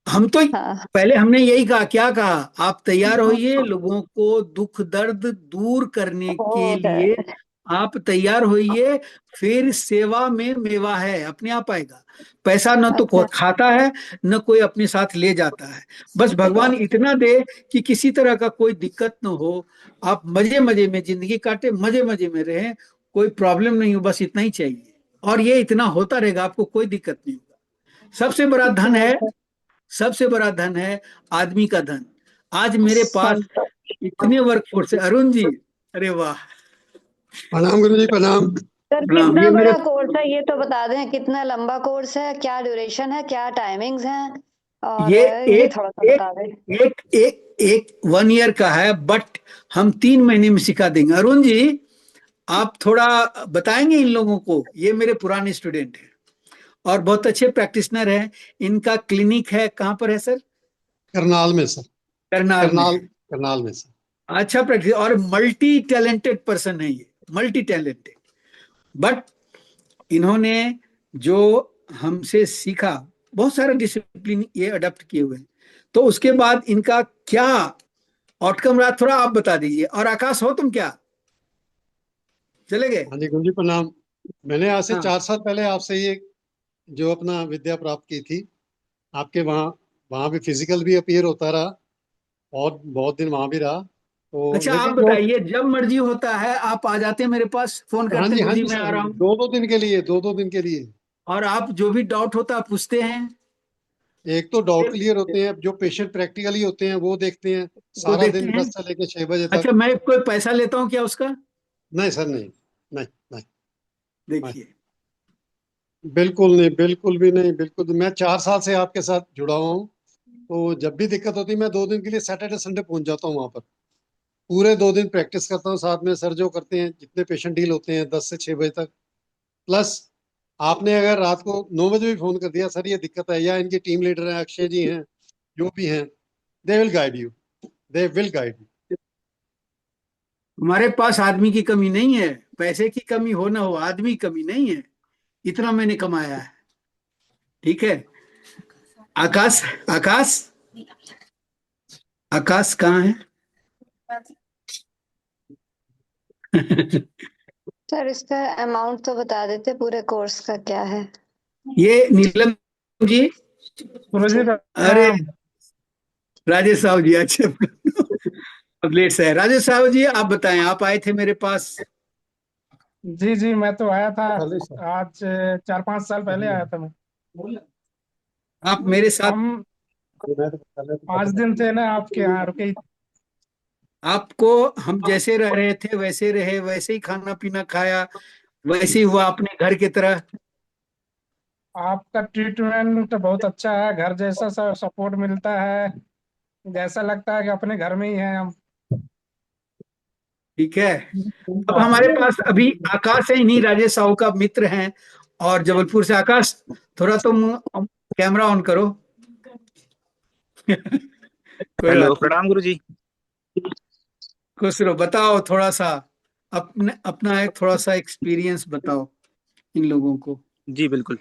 हम तो हाँ पहले हमने यही कहा, क्या कहा, आप तैयार होइए, लोगों को दुख दर्द दूर करने के हो लिए गए। आप तैयार होइए। फिर सेवा में मेवा है, अपने आप आएगा। पैसा न तो कोई अच्छा खाता है, न कोई अपने साथ ले जाता है। बस भगवान इतना दे कि किसी तरह का कोई दिक्कत न हो, आप मजे मजे में जिंदगी काटे, मजे मजे में रहें, कोई प्रॉब्लम नहीं हो, बस इतना ही चाहिए। और ये इतना होता रहेगा, आपको कोई दिक्कत नहीं होगा। सबसे बड़ा धन है, सबसे बड़ा धन है आदमी का धन। आज मेरे पास इतने वर्कफोर्स है। अरुण जी, अरे वाह, प्रणाम गुरु जी, प्रणाम। सर प्रणाम। कितना ये मेरे बड़ा कोर्स है ये तो बता दें, कितना लंबा कोर्स है, क्या ड्यूरेशन है, क्या टाइमिंग्स हैं, और ये ये एक थोड़ा सा एक बता दें। एक एक एक 1 ईयर का है, बट हम 3 महीने में सिखा देंगे। अरुण जी, आप थोड़ा बताएंगे इन लोगों को? ये मेरे पुराने स्टूडेंट हैं और बहुत अच्छे प्रैक्टिशनर हैं। इनका क्लिनिक है, कहाँ पर है सर? करनाल में सर। करनाल में। करनाल में सर। अच्छा प्रैक्टिस, और मल्टी टैलेंटेड पर्सन है ये, मल्टी टैलेंटेड। बट इन्होंने जो हमसे सीखा, बहुत सारा डिसिप्लिन ये अडॉप्ट किए हुए हैं, तो उसके बाद इनका क्या आउटकम रहा थोड़ा आप बता दीजिए। और आकाश, हो तुम क्या चले गए? हाँ जी गुरु जी, प्रणाम। मैंने आज से हाँ। 4 साल पहले आपसे ये जो अपना विद्या प्राप्त की थी, आपके वहाँ भी फिजिकल भी अपीयर होता रहा और बहुत दिन वहाँ भी रहा। तो अच्छा, आप लेकिन जो बताइए, जब मर्जी होता है आप आ जाते हैं मेरे पास, फोन हाँ करते जी, हैं हाँ गुरुजी जी मैं आ सर, रहा हूँ, 2-2 दिन के लिए, 2-2 दिन के लिए। और आप जो भी डाउट होता है पूछते हैं। एक तो डाउट क्लियर होते हैं, जो पेशेंट प्रैक्टिकली होते हैं वो देखते हैं वो सारा देखते दिन, हैं। 10 से लेकर 6 बजे अच्छा, तक। मैं कोई पैसा लेता हूँ क्या उसका? नहीं सर, नहीं नहीं नहीं, देखिए, बिल्कुल नहीं, बिल्कुल भी नहीं, बिल्कुल भी। मैं 4 साल से आपके साथ जुड़ा हुआ हूँ, तो जब भी दिक्कत होती है मैं 2 दिन के लिए सैटरडे संडे पहुंच जाता हूँ वहां पर। पूरे 2 दिन प्रैक्टिस करता हूँ साथ में। सर जो करते हैं, जितने पेशेंट डील होते हैं 10 से 6 बजे तक। प्लस आपने अगर रात को 9 बजे भी फोन कर दिया, सर ये दिक्कत है, या इनके टीम लीडर हैं, अक्षय जी हैं, जो भी हैं, they will guide you, they will guide you. हमारे पास आदमी की कमी नहीं है, पैसे की कमी हो ना हो, आदमी की कमी नहीं है। इतना मैंने कमाया है। ठीक है। आकाश, आकाश, आकाश कहाँ है? सर इसका अमाउंट तो बता देते, पूरे कोर्स का क्या है? ये नीलम जी, अरे राजेश साहब जी, अच्छे अब लेट से है। राजेश साहब जी, आप बताएं, आप आए थे मेरे पास। जी जी, मैं तो आया था चलिए सर। आज 4-5 साल पहले आया था मैं। आप मेरे साथ, हम 5 दिन थे ना आपके यहाँ रुके ही। आपको हम जैसे रह रहे थे वैसे रहे, वैसे ही खाना पीना खाया, वैसे ही हुआ अपने घर की तरह। आपका ट्रीटमेंट बहुत अच्छा है, घर जैसा सपोर्ट मिलता है, जैसा लगता है कि अपने घर में ही हैं हम। ठीक है। अब हमारे पास अभी आकाश है, इन्हीं राजेश साहू का मित्र हैं, और जबलपुर से। आकाश, थोड़ा तुम कैमरा ऑन करो। कोई हेलो, बात प्रणाम गुरु जी। नहीं, खुश रहो। बताओ थोड़ा सा अपना एक थोड़ा सा एक्सपीरियंस बताओ इन लोगों को। जी बिल्कुल।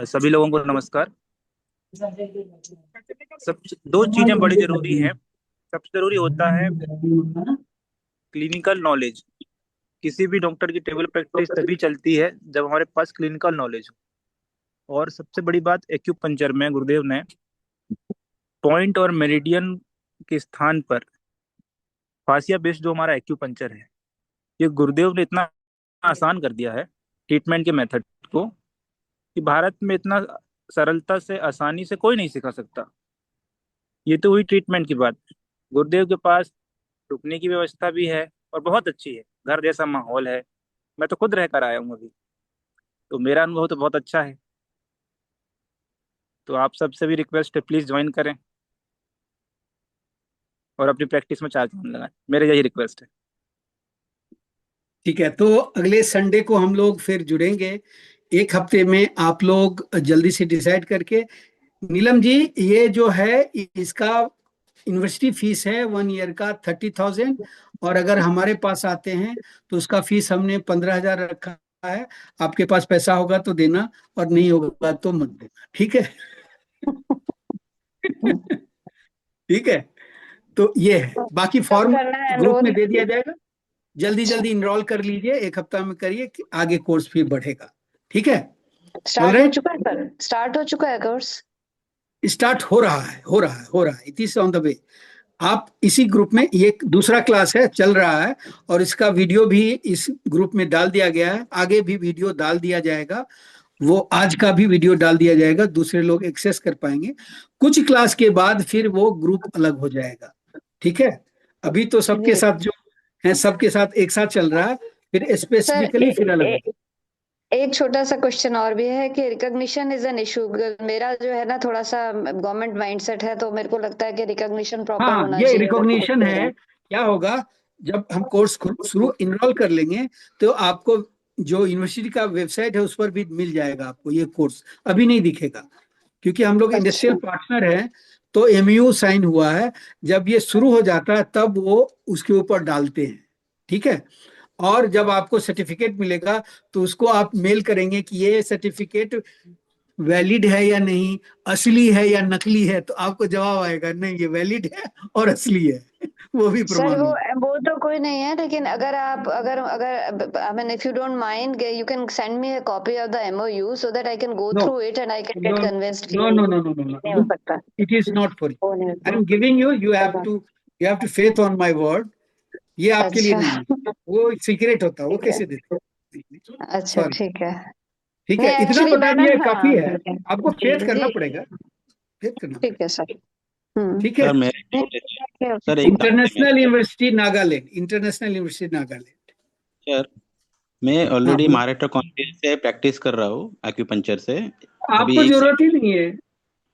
सभी लोगों को नमस्कार। सब 2 चीजें बड़ी जरूरी है। सबसे जरूरी होता है क्लिनिकल नॉलेज। किसी भी डॉक्टर की टेबल प्रैक्टिस तभी चलती है जब हमारे पास क्लिनिकल नॉलेज हो। और सबसे बड़ी बात, एक्यूपंक्चर में गुरुदेव ने पॉइंट और मेरिडियन के स्थान पर फासिया बेस्ड जो हमारा एक्यूपंक्चर है, ये गुरुदेव ने इतना आसान कर दिया है ट्रीटमेंट के मेथड को, कि भारत में इतना सरलता से, आसानी से कोई नहीं सिखा सकता। ये तो हुई ट्रीटमेंट की बात। गुरुदेव के पास रुकने की व्यवस्था भी है और बहुत अच्छी है, घर जैसा माहौल है। मैं तो खुद रह कर आया हूँ अभी, तो मेरा अनुभव तो बहुत अच्छा है। तो आप सबसे भी रिक्वेस्ट है, प्लीज ज्वाइन करें और अपनी प्रैक्टिस में 4 चांद लगाएं। मेरे यही रिक्वेस्ट है। ठीक है, तो अगले संडे को हम लोग फिर जुड़ेंगे, 1 हफ्ते में आप लोग जल्दी से डिसाइड करके। नीलम जी, ये जो है इसका यूनिवर्सिटी फीस है 1 ईयर का 30,000, और अगर हमारे पास आते हैं तो उसका फीस हमने 15,000 रखा है। आपके पास पैसा होगा तो देना, और नहीं होगा तो मत देना। ठीक है? ठीक है, तो ये है। बाकी कब फॉर्म करना है ग्रुप में एनरोल? दे दिया जाएगा। जल्दी जल्दी इनरोल कर लीजिए, 1 हफ्ता में करिए कि आगे कोर्स फिर बढ़ेगा। ठीक है? स्टार्ट हो ऑलराइट, चुका है सर? स्टार्ट हो चुका है कोर्स? स्टार्ट हो रहा है, हो रहा है, हो रहा है। It is on the way. आप इसी ग्रुप में, ये दूसरा क्लास है, चल रहा है, और इसका वीडियो भी इस ग्रुप में डाल दिया गया है, आगे भी वीडियो डाल दिया जाएगा। वो आज का भी वीडियो डाल दिया जाएगा, दूसरे लोग एक्सेस कर पाएंगे। कुछ क्लास के बाद फिर वो ग्रुप अलग हो जाएगा, ठीक है। अभी तो सबके जी साथ जो है सबके साथ एक साथ चल रहा है, फिर सर, स्पेसिफिकली फिर अलग होगा। एक छोटा सा क्वेश्चन और भी है कि रिकॉग्निशन इज एन इशू। मेरा जो है ना थोड़ा सा गवर्नमेंट माइंडसेट है, तो मेरे को लगता है कि रिकॉग्निशन प्रॉपर हाँ, होना ये चाहिए अगर कुछ रिकॉग्निशन दे रहे है। हैं। क्या होगा, जब हम कोर्स शुरू इनरोल कर लेंगे तो आपको जो यूनिवर्सिटी का वेबसाइट है उस पर भी मिल जाएगा आपको ये कोर्स। अभी नहीं दिखेगा क्योंकि हम लोग इंडस्ट्रियल अच्छा पार्टनर हैं, तो एमयू साइन हुआ है। जब ये शुरू हो जाता है तब वो उसके ऊपर डालते हैं, ठीक है। और जब आपको सर्टिफिकेट मिलेगा तो उसको आप मेल करेंगे कि ये सर्टिफिकेट वैलिड है या नहीं, असली है या नकली है, तो आपको जवाब आएगा नहीं ये वैलिड है और असली है। वो भी सर, प्रमाण होगा। वो तो कोई नहीं है, लेकिन अगर आप अगर अगर I mean if you don't mind, you can send me a copy of the MOU so that I can go no through it and I can get no convinced कि no no no no no नहीं हो नो, सकता। It is not for you. वो नहीं आई होता। Am giving you, you have to faith on my word. ये आपके लिए अच्छा नहीं है, वो सीक्रेट होता है, वो ठीक है, कैसे देते अच्छा सॉरी, ठीक है। ठीक नहीं है। इतना एक्चुअली बता मैंने, दिया हाँ काफी है, ठीक है, आपको जी फेथ करना जी पड़ेगा, फेथ करना ठीक पड़ेगा, है सर। ठीक है। सर मेरे नहीं, okay, okay, सर एक ठीक है। बात है इंटरनेशनल मेरे university Nagaland, international university Nagaland. Sir, मैं हाँ ऑलरेडी बोलो, महाराष्ट्र काउंसिल से प्रैक्टिस कर रहा हूँ एक्यूपंक्चर से। अभी आपको एक साल, जरूरत ही नहीं है।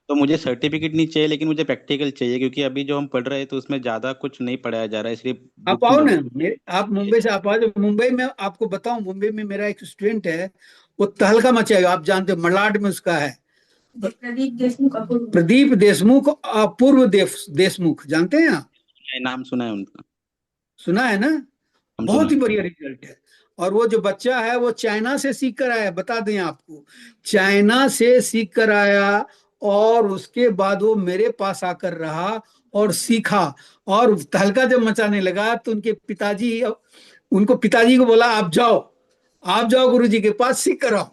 तो मुझे सर्टिफिकेट नहीं चाहिए लेकिन मुझे प्रैक्टिकल चाहिए, क्योंकि अभी जो हम पढ़ रहे हैं तो उसमें ज्यादा कुछ नहीं पढ़ाया जा रहा है, सिर्फ आप बुक आओ ना, नॉलेज। आप मुंबई से आप आ जाओ। मुंबई में आपको बताऊं, मुंबई में मेरा एक स्टूडेंट है, वो तहलका मचाएगा। आप जानते हो मलाड में उसका है, प्रदीप देशमुख अपूर्व। प्रदीप देशमुख, अपूर्व देशमुख, जानते हैं आप? नाम सुना है उनका, सुना है ना? नाम सुना बहुत ही है। बढ़िया रिजल्ट है। और वो जो बच्चा है वो चाइना से सीख कर आया, बता दें आपको, चाइना से सीख कर आया। और उसके बाद वो मेरे पास आकर रहा और सीखा। और तहलका जब मचाने लगा तो उनको पिताजी को बोला आप जाओ गुरुजी के पास, सीख कर आओ।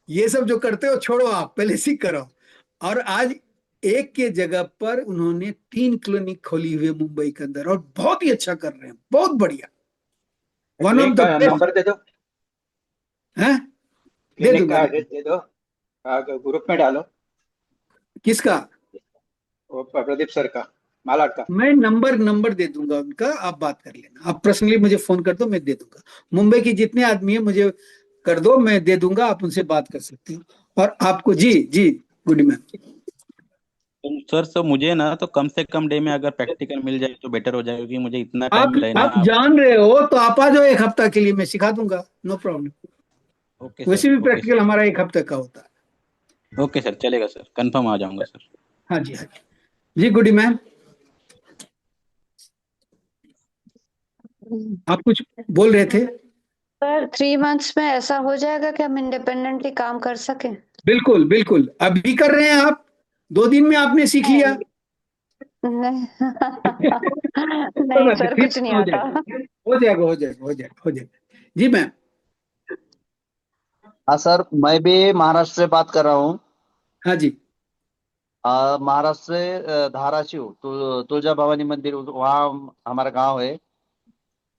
ये सब जो करते हो छोड़ो, आप पहले सीख कर आओ। और आज एक के जगह पर उन्होंने 3 क्लिनिक खोली हुई है मुंबई के अंदर, और बहुत ही अच्छा कर रहे हैं, बहुत बढ़िया। वन ऑफ क्लिनिक द का बेस्ट नंबर दे दो, है। दे क्लिनिक दूंगा, का दे एड्रेस दूंगा। दे दो, ग्रुप में डालो। किसका? वो प्रदीप सर का, मालाड का। मैं नंबर दे दूंगा उनका, आप बात कर लेना। आप पर्सनली मुझे फोन कर दो, मैं दे दूंगा। मुंबई के जितने आदमी है मुझे कर दो, मैं दे दूंगा, आप उनसे बात कर सकते हो। और आपको जी जी, गुड मैम। तो सर मुझे ना तो कम से कम डे में अगर प्रैक्टिकल मिल जाए तो बेटर हो जाए, क्योंकि मुझे इतना आप टाइम रहना। आप जान रहे हो तो आप आ जाओ, 1 हफ्ता के लिए मैं सिखा दूंगा, नो प्रॉब्लम। ओके वैसे सर, भी ओके प्रैक्टिकल हमारा 1 हफ्ते का होता है। ओके सर, चलेगा सर, कंफर्म आ जाऊंगा सर। हाँ जी, हाँ जी, जी गुड मैम। आप कुछ बोल रहे थे? सर 3 मंथ्स में ऐसा हो जाएगा कि हम इंडिपेंडेंटली काम कर सकें? बिल्कुल बिल्कुल, अभी कर रहे हैं आप, 2 दिन में आपने सीख लिया। नहीं कोई नहीं बात सर, फिर कुछ नहीं हो आता। जाएगा, हो जाएगा, हो जाएगा, हो जाएगा, हो जाएगा। जी मैम। हाँ सर, मैं भी महाराष्ट्र से बात कर रहा हूँ। हाँ जी। महाराष्ट्र से धाराशिव तुळजा भवानी मंदिर, वहाँ हमारा गांव है।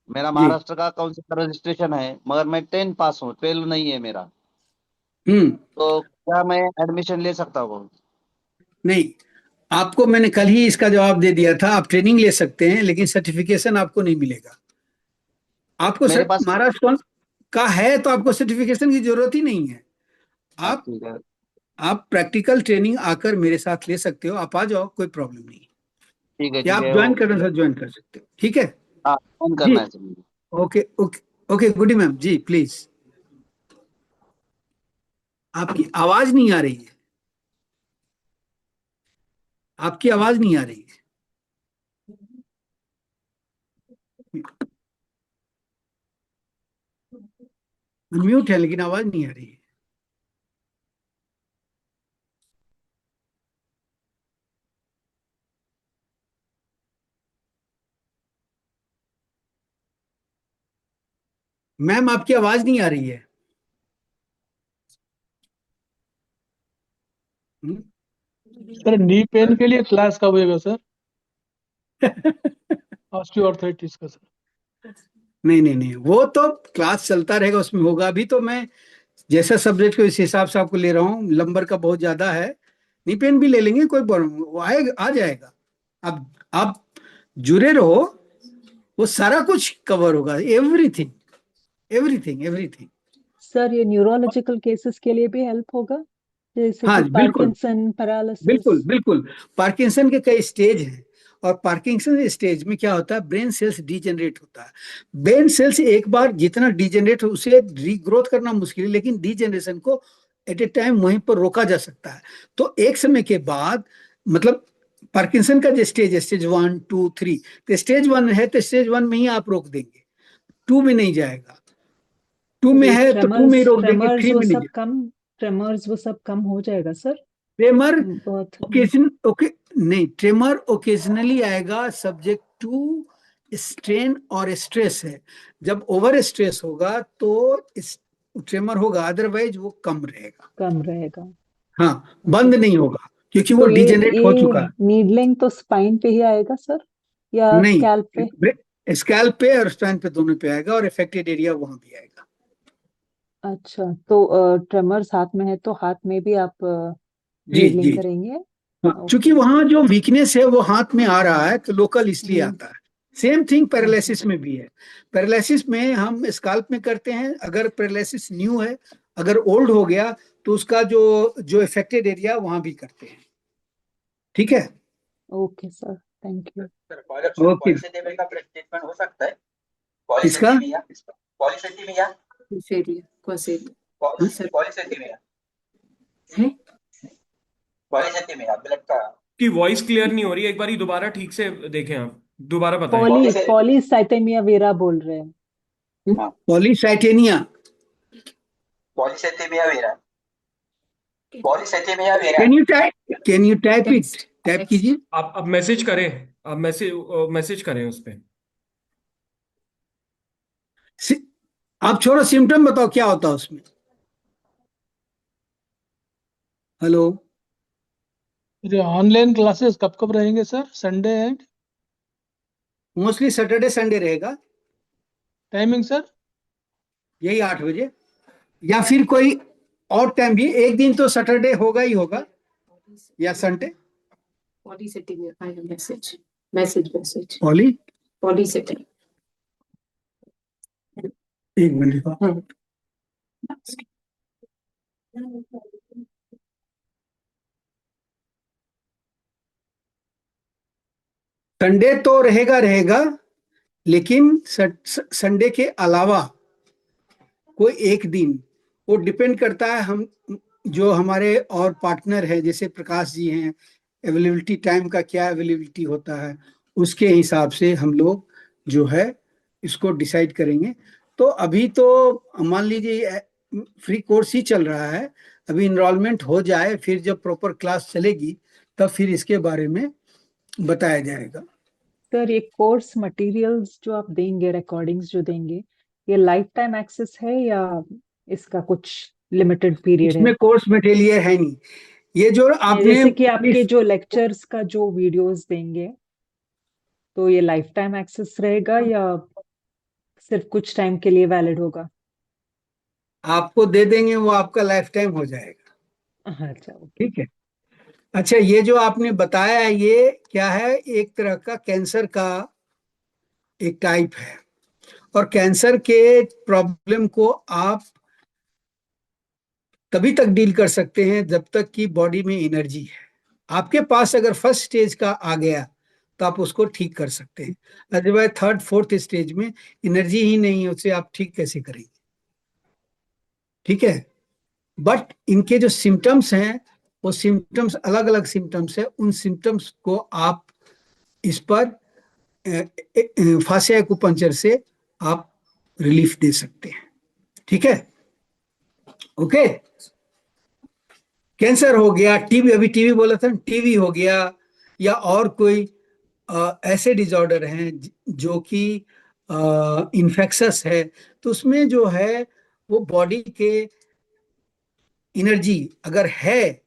मेरा जी। महाराष्ट्र का काउंसिल का रजिस्ट्रेशन है, मगर मैं 10 पास हूँ, 12 नहीं है मेरा। तो क्या मैं एडमिशन ले सकता हूँ? नहीं, आपको मैंने कल ही इसका जवाब दे दिया था। आप ट्रेनिंग ले सकते हैं लेकिन सर्टिफिकेशन आपको नहीं मिलेगा। आपको मेरे पास। महाराष्ट्र कौन का है तो आपको सर्टिफिकेशन की जरूरत ही नहीं है। हाँ आप ठीक है। आप प्रैक्टिकल ट्रेनिंग आकर मेरे साथ ले सकते हो, आप आ जाओ, कोई प्रॉब्लम नहीं। ठीक है या ठीक आप है, ज्वाइन करना सर ज्वाइन कर सकते हो, ठीक है। हाँ फोन जी, करना है सर मुझे। Okay okay okay, good ma'am ji, please. आपकी आवाज नहीं आ रही है, आपकी आवाज नहीं आ रही है। म्यूट है लेकिन आवाज नहीं आ रही है। मैम आपकी आवाज नहीं आ रही है। सर नी पेन के लिए क्लास कब होएगा सर? ऑस्टियोआर्थराइटिस का सर। नहीं नहीं नहीं, वो तो क्लास चलता रहेगा, उसमें होगा। अभी तो मैं जैसा सब्जेक्ट को इस हिसाब से आपको ले रहा हूँ, नंबर का बहुत ज्यादा है, नी पेन भी ले लेंगे, कोई प्रॉब्लम, वो आएगा, आ जाएगा। अब आप जुड़े रहो, वो सारा कुछ कवर होगा, एवरीथिंग एवरीथिंग एवरीथिंग। सर ये न्यूरोलॉजिकल केसेस के लिए भी हेल्प होगा, जैसे हाँ कि बिल्कुल पार्किंसन, पैरालिसिस? बिल्कुल बिल्कुल। पार्किंसन के कई स्टेज हैं, और पार्किंसन स्टेज में क्या होता है, ब्रेन सेल्स डीजेनरेट होता है। ब्रेन सेल्स एक बार जितना डीजेनरेट हो, उसे रीग्रोथ करना मुश्किल है, लेकिन डीजेनरेशन को एट ए टाइम वहीं पर रोका जा सकता है। तो एक समय के बाद, मतलब पार्किंसन का जो स्टेज है, स्टेज 1 2 3, तो स्टेज 1 है तो स्टेज 1 में ही आप रोक देंगे, 2 में नहीं जाएगा, 2 में है तो 2 में ही रोक देंगे, 3 वो में नहीं सब जाएगा। कम, ट्रेमर्स वो सब कम हो जाएगा सर? ट्रेमर बहुत ओकेजन ओके नहीं, ट्रेमर ओकेजनली आएगा, सब्जेक्ट टू स्ट्रेन और स्ट्रेस है। जब ओवर स्ट्रेस होगा तो ट्रेमर होगा, अदरवाइज वो कम रहेगा, कम रहेगा। हाँ, बंद नहीं होगा, क्योंकि वो तो डिजेनरेट हो चुका है। नीडलिंग तो स्पाइन पे ही आएगा सर, या स्कैल्प पे? नहीं, स्कैल्प पे और स्पाइन पे दोनों पे आएगा, और अफेक्टेड एरिया वहां भी आएगा। अच्छा, तो ट्रेमर्स हाथ में है तो हाथ में भी आप जी नीडलिंग जी, करेंगे? हाँ, चूंकि वहां जो वीकनेस है वो हाथ में आ रहा है, तो लोकल इसलिए आता है। सेम थिंग पैरालिसिस में भी है। पैरालिसिस में हम स्काल्प में करते हैं, अगर पैरालिसिस न्यू है, अगर ओल्ड हो गया तो उसका जो जो इफेक्टेड एरिया वहां भी करते हैं। ठीक है, okay sir, thank you. Okay. Polycythaemia का ट्रीटमेंट हो सकता है? इसका पॉलीसेटेमिया पॉलीसेटेमिया पॉलीसेटेमिया ब्लड का। की वॉइस क्लियर नहीं हो रही है, एक बार दोबारा ठीक से देखें, आप दोबारा बताएं। पॉलीसाइथेमिया वेरा बोल रहे हैं। Polycythaemia, polycythaemia vera, polycythaemia vera. Can you type it, type कीजिए। आप मैसेज करें, आप मैसेज करें उस पे। आप छोड़ो, सिम्टम बताओ क्या होता है उसमें। हेलो, ऑनलाइन क्लासेस कब कब रहेंगे sir? Sunday and mostly Saturday Sunday रहेगा। Timing sir? यही 8 बजे, या फिर कोई और टाइम भी, एक दिन तो सैटरडे होगा ही होगा, या संडे। एक मिनट का, संडे तो रहेगा रहेगा, लेकिन संडे के अलावा कोई एक दिन, वो डिपेंड करता है हम जो हमारे और पार्टनर है, जैसे प्रकाश जी हैं, अवेलेबिलिटी टाइम का क्या अवेलेबिलिटी होता है, उसके हिसाब से हम लोग जो है इसको डिसाइड करेंगे। तो अभी तो मान लीजिए फ्री कोर्स ही चल रहा है, अभी इनरोलमेंट हो जाए, फिर जब प्रॉपर क्लास चलेगी तब फिर इसके बारे में बताया जाएगा। सर ये कोर्स मटेरियल्स जो आप देंगे, रिकॉर्डिंग्स जो देंगे, ये लाइफ टाइम एक्सेस है या इसका कुछ लिमिटेड पीरियड है? इसमें कोर्स मटेरियल है नहीं, ये जो आपने जैसे कि आपके जो लेक्चर्स का जो वीडियोस देंगे, तो ये लाइफ टाइम एक्सेस रहेगा या सिर्फ कुछ टाइम के लिए वैलिड होगा? आपको दे देंगे, वो आपका लाइफ टाइम हो जाएगा। अच्छा, ठीक है। अच्छा, ये जो आपने बताया है, ये क्या है, एक तरह का कैंसर का एक टाइप है, और कैंसर के प्रॉब्लम को आप तभी तक डील कर सकते हैं जब तक कि बॉडी में एनर्जी है। आपके पास अगर फर्स्ट स्टेज का आ गया तो आप उसको ठीक कर सकते हैं, अदरवाइज थर्ड फोर्थ स्टेज में एनर्जी ही नहीं है, उससे आप ठीक कैसे करेंगे। ठीक है, बट इनके जो सिम्टम्स हैं, वो सिम्टम्स अलग अलग सिम्टम्स है, उन सिम्टम्स को आप इस पर फासिया एक्यूपंक्चर से आप रिलीफ दे सकते हैं। ठीक है, ओके। कैंसर हो गया, टीबी, अभी टीबी बोला था, टीबी हो गया, या और कोई ऐसे डिसऑर्डर हैं जो कि इन्फेक्शस है, तो उसमें जो है वो बॉडी के एनर्जी अगर है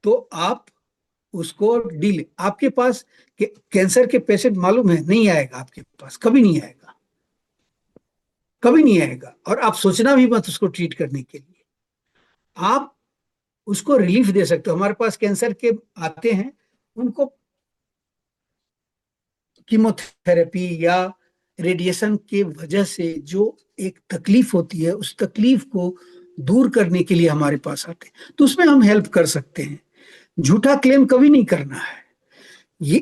तो आप उसको डील, आपके पास कैंसर के पेशेंट मालूम है नहीं आएगा, आपके पास कभी नहीं आएगा, कभी नहीं आएगा, और आप सोचना भी मत उसको ट्रीट करने के लिए। आप उसको रिलीफ दे सकते हो। हमारे पास कैंसर के आते हैं, उनको कीमोथेरेपी या रेडिएशन के वजह से जो एक तकलीफ होती है, उस तकलीफ को दूर करने के लिए हमारे पास आते हैं, तो उसमें हम हेल्प कर सकते हैं। झूठा क्लेम कभी नहीं करना है। ये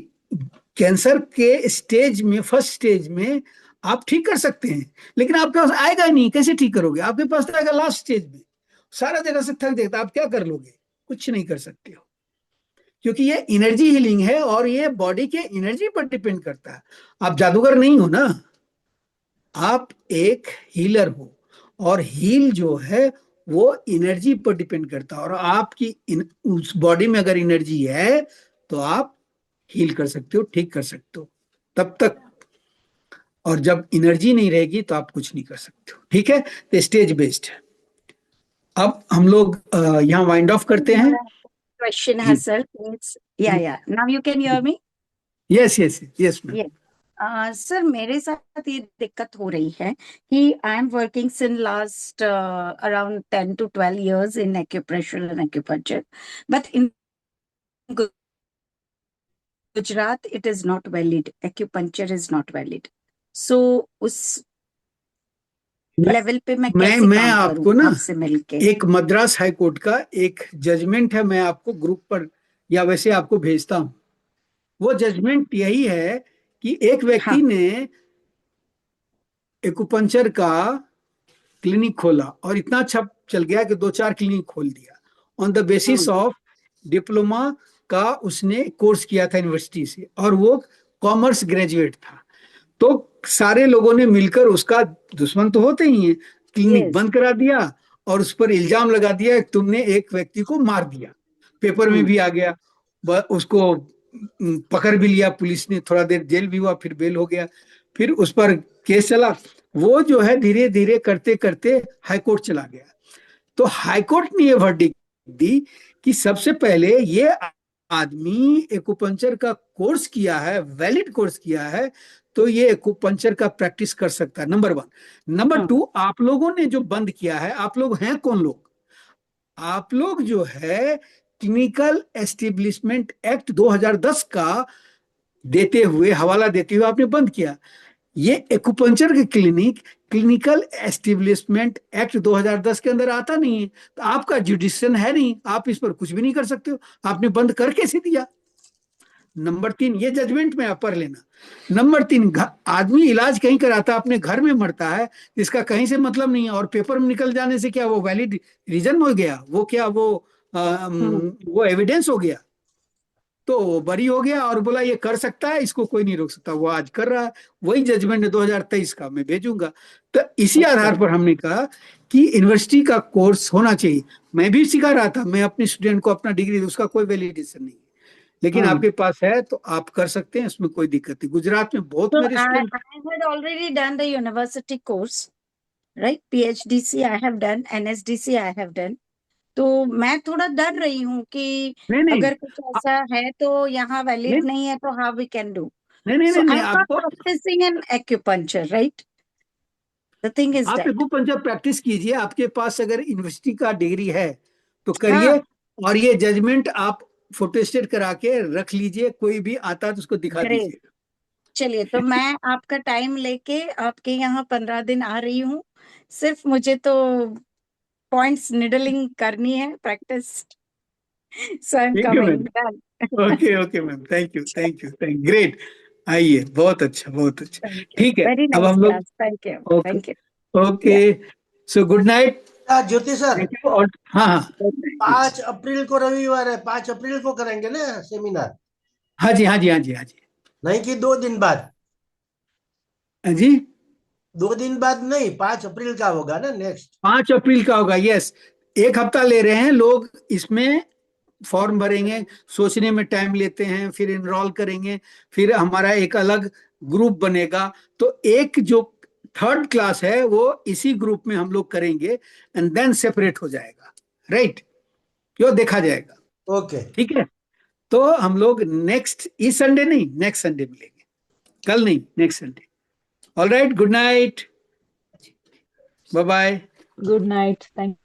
कैंसर के स्टेज में, फर्स्ट स्टेज में आप ठीक कर सकते हैं, लेकिन आपके पास आएगा नहीं, कैसे ठीक करोगे? आपके पास तो आएगा लास्ट स्टेज में, सारा जगह से थक देता, आप क्या कर लोगे? कुछ नहीं कर सकते हो, क्योंकि ये एनर्जी हीलिंग है और ये बॉडी के एनर्जी पर डिपेंड करता है। आप जादूगर नहीं हो ना, आप एक हीलर हो, और हील जो है वो एनर्जी पर डिपेंड करता है, और आपकी उस बॉडी में अगर एनर्जी है तो आप हील कर सकते हो, ठीक कर सकते हो तब तक। और जब एनर्जी नहीं रहेगी तो आप कुछ नहीं कर सकते हो। ठीक है, तो स्टेज बेस्ड है। अब हम लोग यहाँ वाइंड ऑफ करते हैं। Question has sir, please. Yeah. Now you can hear me? Yes yes yes ma'am. Yes. Sir मेरे साथ ये दिक्कत हो रही है कि I am working since last around 10 to 12 years in acupressure and acupuncture, but in Gujarat it is not valid. Acupuncture is not valid. So उस लेवल पे मैं कैसे मैं काम आपको करूं ना आपसे मिलके? एक मद्रास हाई कोर्ट का एक जजमेंट है, मैं आपको ग्रुप पर या वैसे आपको भेजता हूं। वो जजमेंट यही है कि एक व्यक्ति ने एक्यूपंक्चर का क्लिनिक खोला और इतना अच्छा चल गया कि 2-4 क्लिनिक खोल दिया on the basis of diploma का। उसने कोर्स किया था यूनिवर्सिटी से और वो कॉमर्स ग्रेजुएट था। तो सारे लोगों ने मिलकर उसका, दुश्मन तो होते ही हैं, क्लिनिक बंद करा दिया और उस पर इल्जाम लगा दिया कि तुमने एक व्यक्ति को मार दिया। पेपर में भी आ गया, उसको पकड़ भी लिया पुलिस ने, थोड़ा देर जेल भी हुआ, फिर बेल हो गया, फिर उस पर केस चला। वो जो है धीरे धीरे करते करते हाईकोर्ट चला गया। तो हाईकोर्ट ने ये वर्डिक्ट दी कि सबसे पहले ये आदमी एक्यूपंक्चर का कोर्स किया है, वैलिड कोर्स किया है, तो ये एक्यूपंक्चर का प्रैक्टिस कर सकता है, नंबर 1। नंबर 2, आप लोगों ने जो बंद किया है, आप लोग हैं कौन लोग? आप लोग जो है क्लिनिकल एस्टेब्लिशमेंट एक्ट 2010 का देते हुए, हवाला देते हुए आपने बंद किया। ये एक्यूपंक्चर के क्लिनिक क्लिनिकल एस्टेब्लिशमेंट एक्ट 2010 के अंदर आता नहीं है, तो आपका जुडिशन है नहीं, आप इस पर कुछ भी नहीं कर सकते हो। आपने बंद कर कैसे दिया? नंबर 3, ये जजमेंट में आप पढ़ लेना। नंबर 3, आदमी इलाज कहीं कराता, अपने घर में मरता है, इसका कहीं से मतलब नहीं है, और पेपर में निकल जाने से क्या वो वैलिड रीजन हो गया? वो क्या वो एविडेंस हो गया? तो वो बरी हो गया और बोला ये कर सकता है, इसको कोई नहीं रोक सकता। वो आज कर रहा है। वही जजमेंट 2023 का मैं भेजूंगा। तो इसी आधार पर हमने कहा कि यूनिवर्सिटी का कोर्स होना चाहिए। मैं भी सिखा रहा था, मैं अपने स्टूडेंट को अपना डिग्री, उसका कोई वैलिडेशन नहीं है, लेकिन आपके पास है तो आप कर सकते हैं, उसमें कोई दिक्कत नहीं। गुजरात में बहुत मेरे student I had already done the university course, right? PhDC I have done, NSDC I have done. तो मैं थोड़ा डर रही हूँ कि नहीं, अगर कुछ ऐसा है तो यहाँ वैलिड नहीं है, तो how we can do? नहीं, So नहीं, I'm not आपको practicing in acupuncture, right? The thing is आप that एक्यूपंक्चर प्रैक्टिस कीजिए। आपके पास अगर यूनिवर्सिटी का डिग्री है तो करिए, और ये जजमेंट आप फोटोस्टेट करा के रख लीजिए, कोई भी आता है तो उसको दिखा Great. दीजिए। चलिए, तो मैं आपका टाइम लेके आपके यहाँ 15 दिन आ रही हूँ। सिर्फ मुझे तो पॉइंट्स निडलिंग करनी है, practice. So I'm thank you coming. Ma'am. Done. Okay ma'am, thank you, great. आइए, बहुत अच्छा, बहुत अच्छा। ठीक है, Very अब nice हम लोग, class. Thank you. Okay Thank you. Okay, so good night. Jyoti sir, और हाँ 5 अप्रैल को रविवार है, 5 अप्रैल को करेंगे ना सेमिनार? हाँ जी। नहीं कि 2 दिन बाद? जी, 2 दिन बाद नहीं, 5 अप्रैल का होगा ना नेक्स्ट? 5 अप्रैल का होगा। यस, 1 हफ्ता ले रहे हैं लोग, इसमें फॉर्म भरेंगे, सोचने में टाइम लेते हैं, फिर इनरोल करेंगे, फिर हमारा एक अलग ग्रुप बनेगा। तो एक जो 3rd क्लास है वो इसी ग्रुप में हम लोग करेंगे, एंड देन सेपरेट हो जाएगा, राइट? यो देखा जाएगा। ओके, ठीक है, तो हम लोग नेक्स्ट, इस संडे नहीं, नेक्स्ट संडे मिलेंगे, कल नहीं, next Sunday. All right, good night, bye bye. Good night. Thank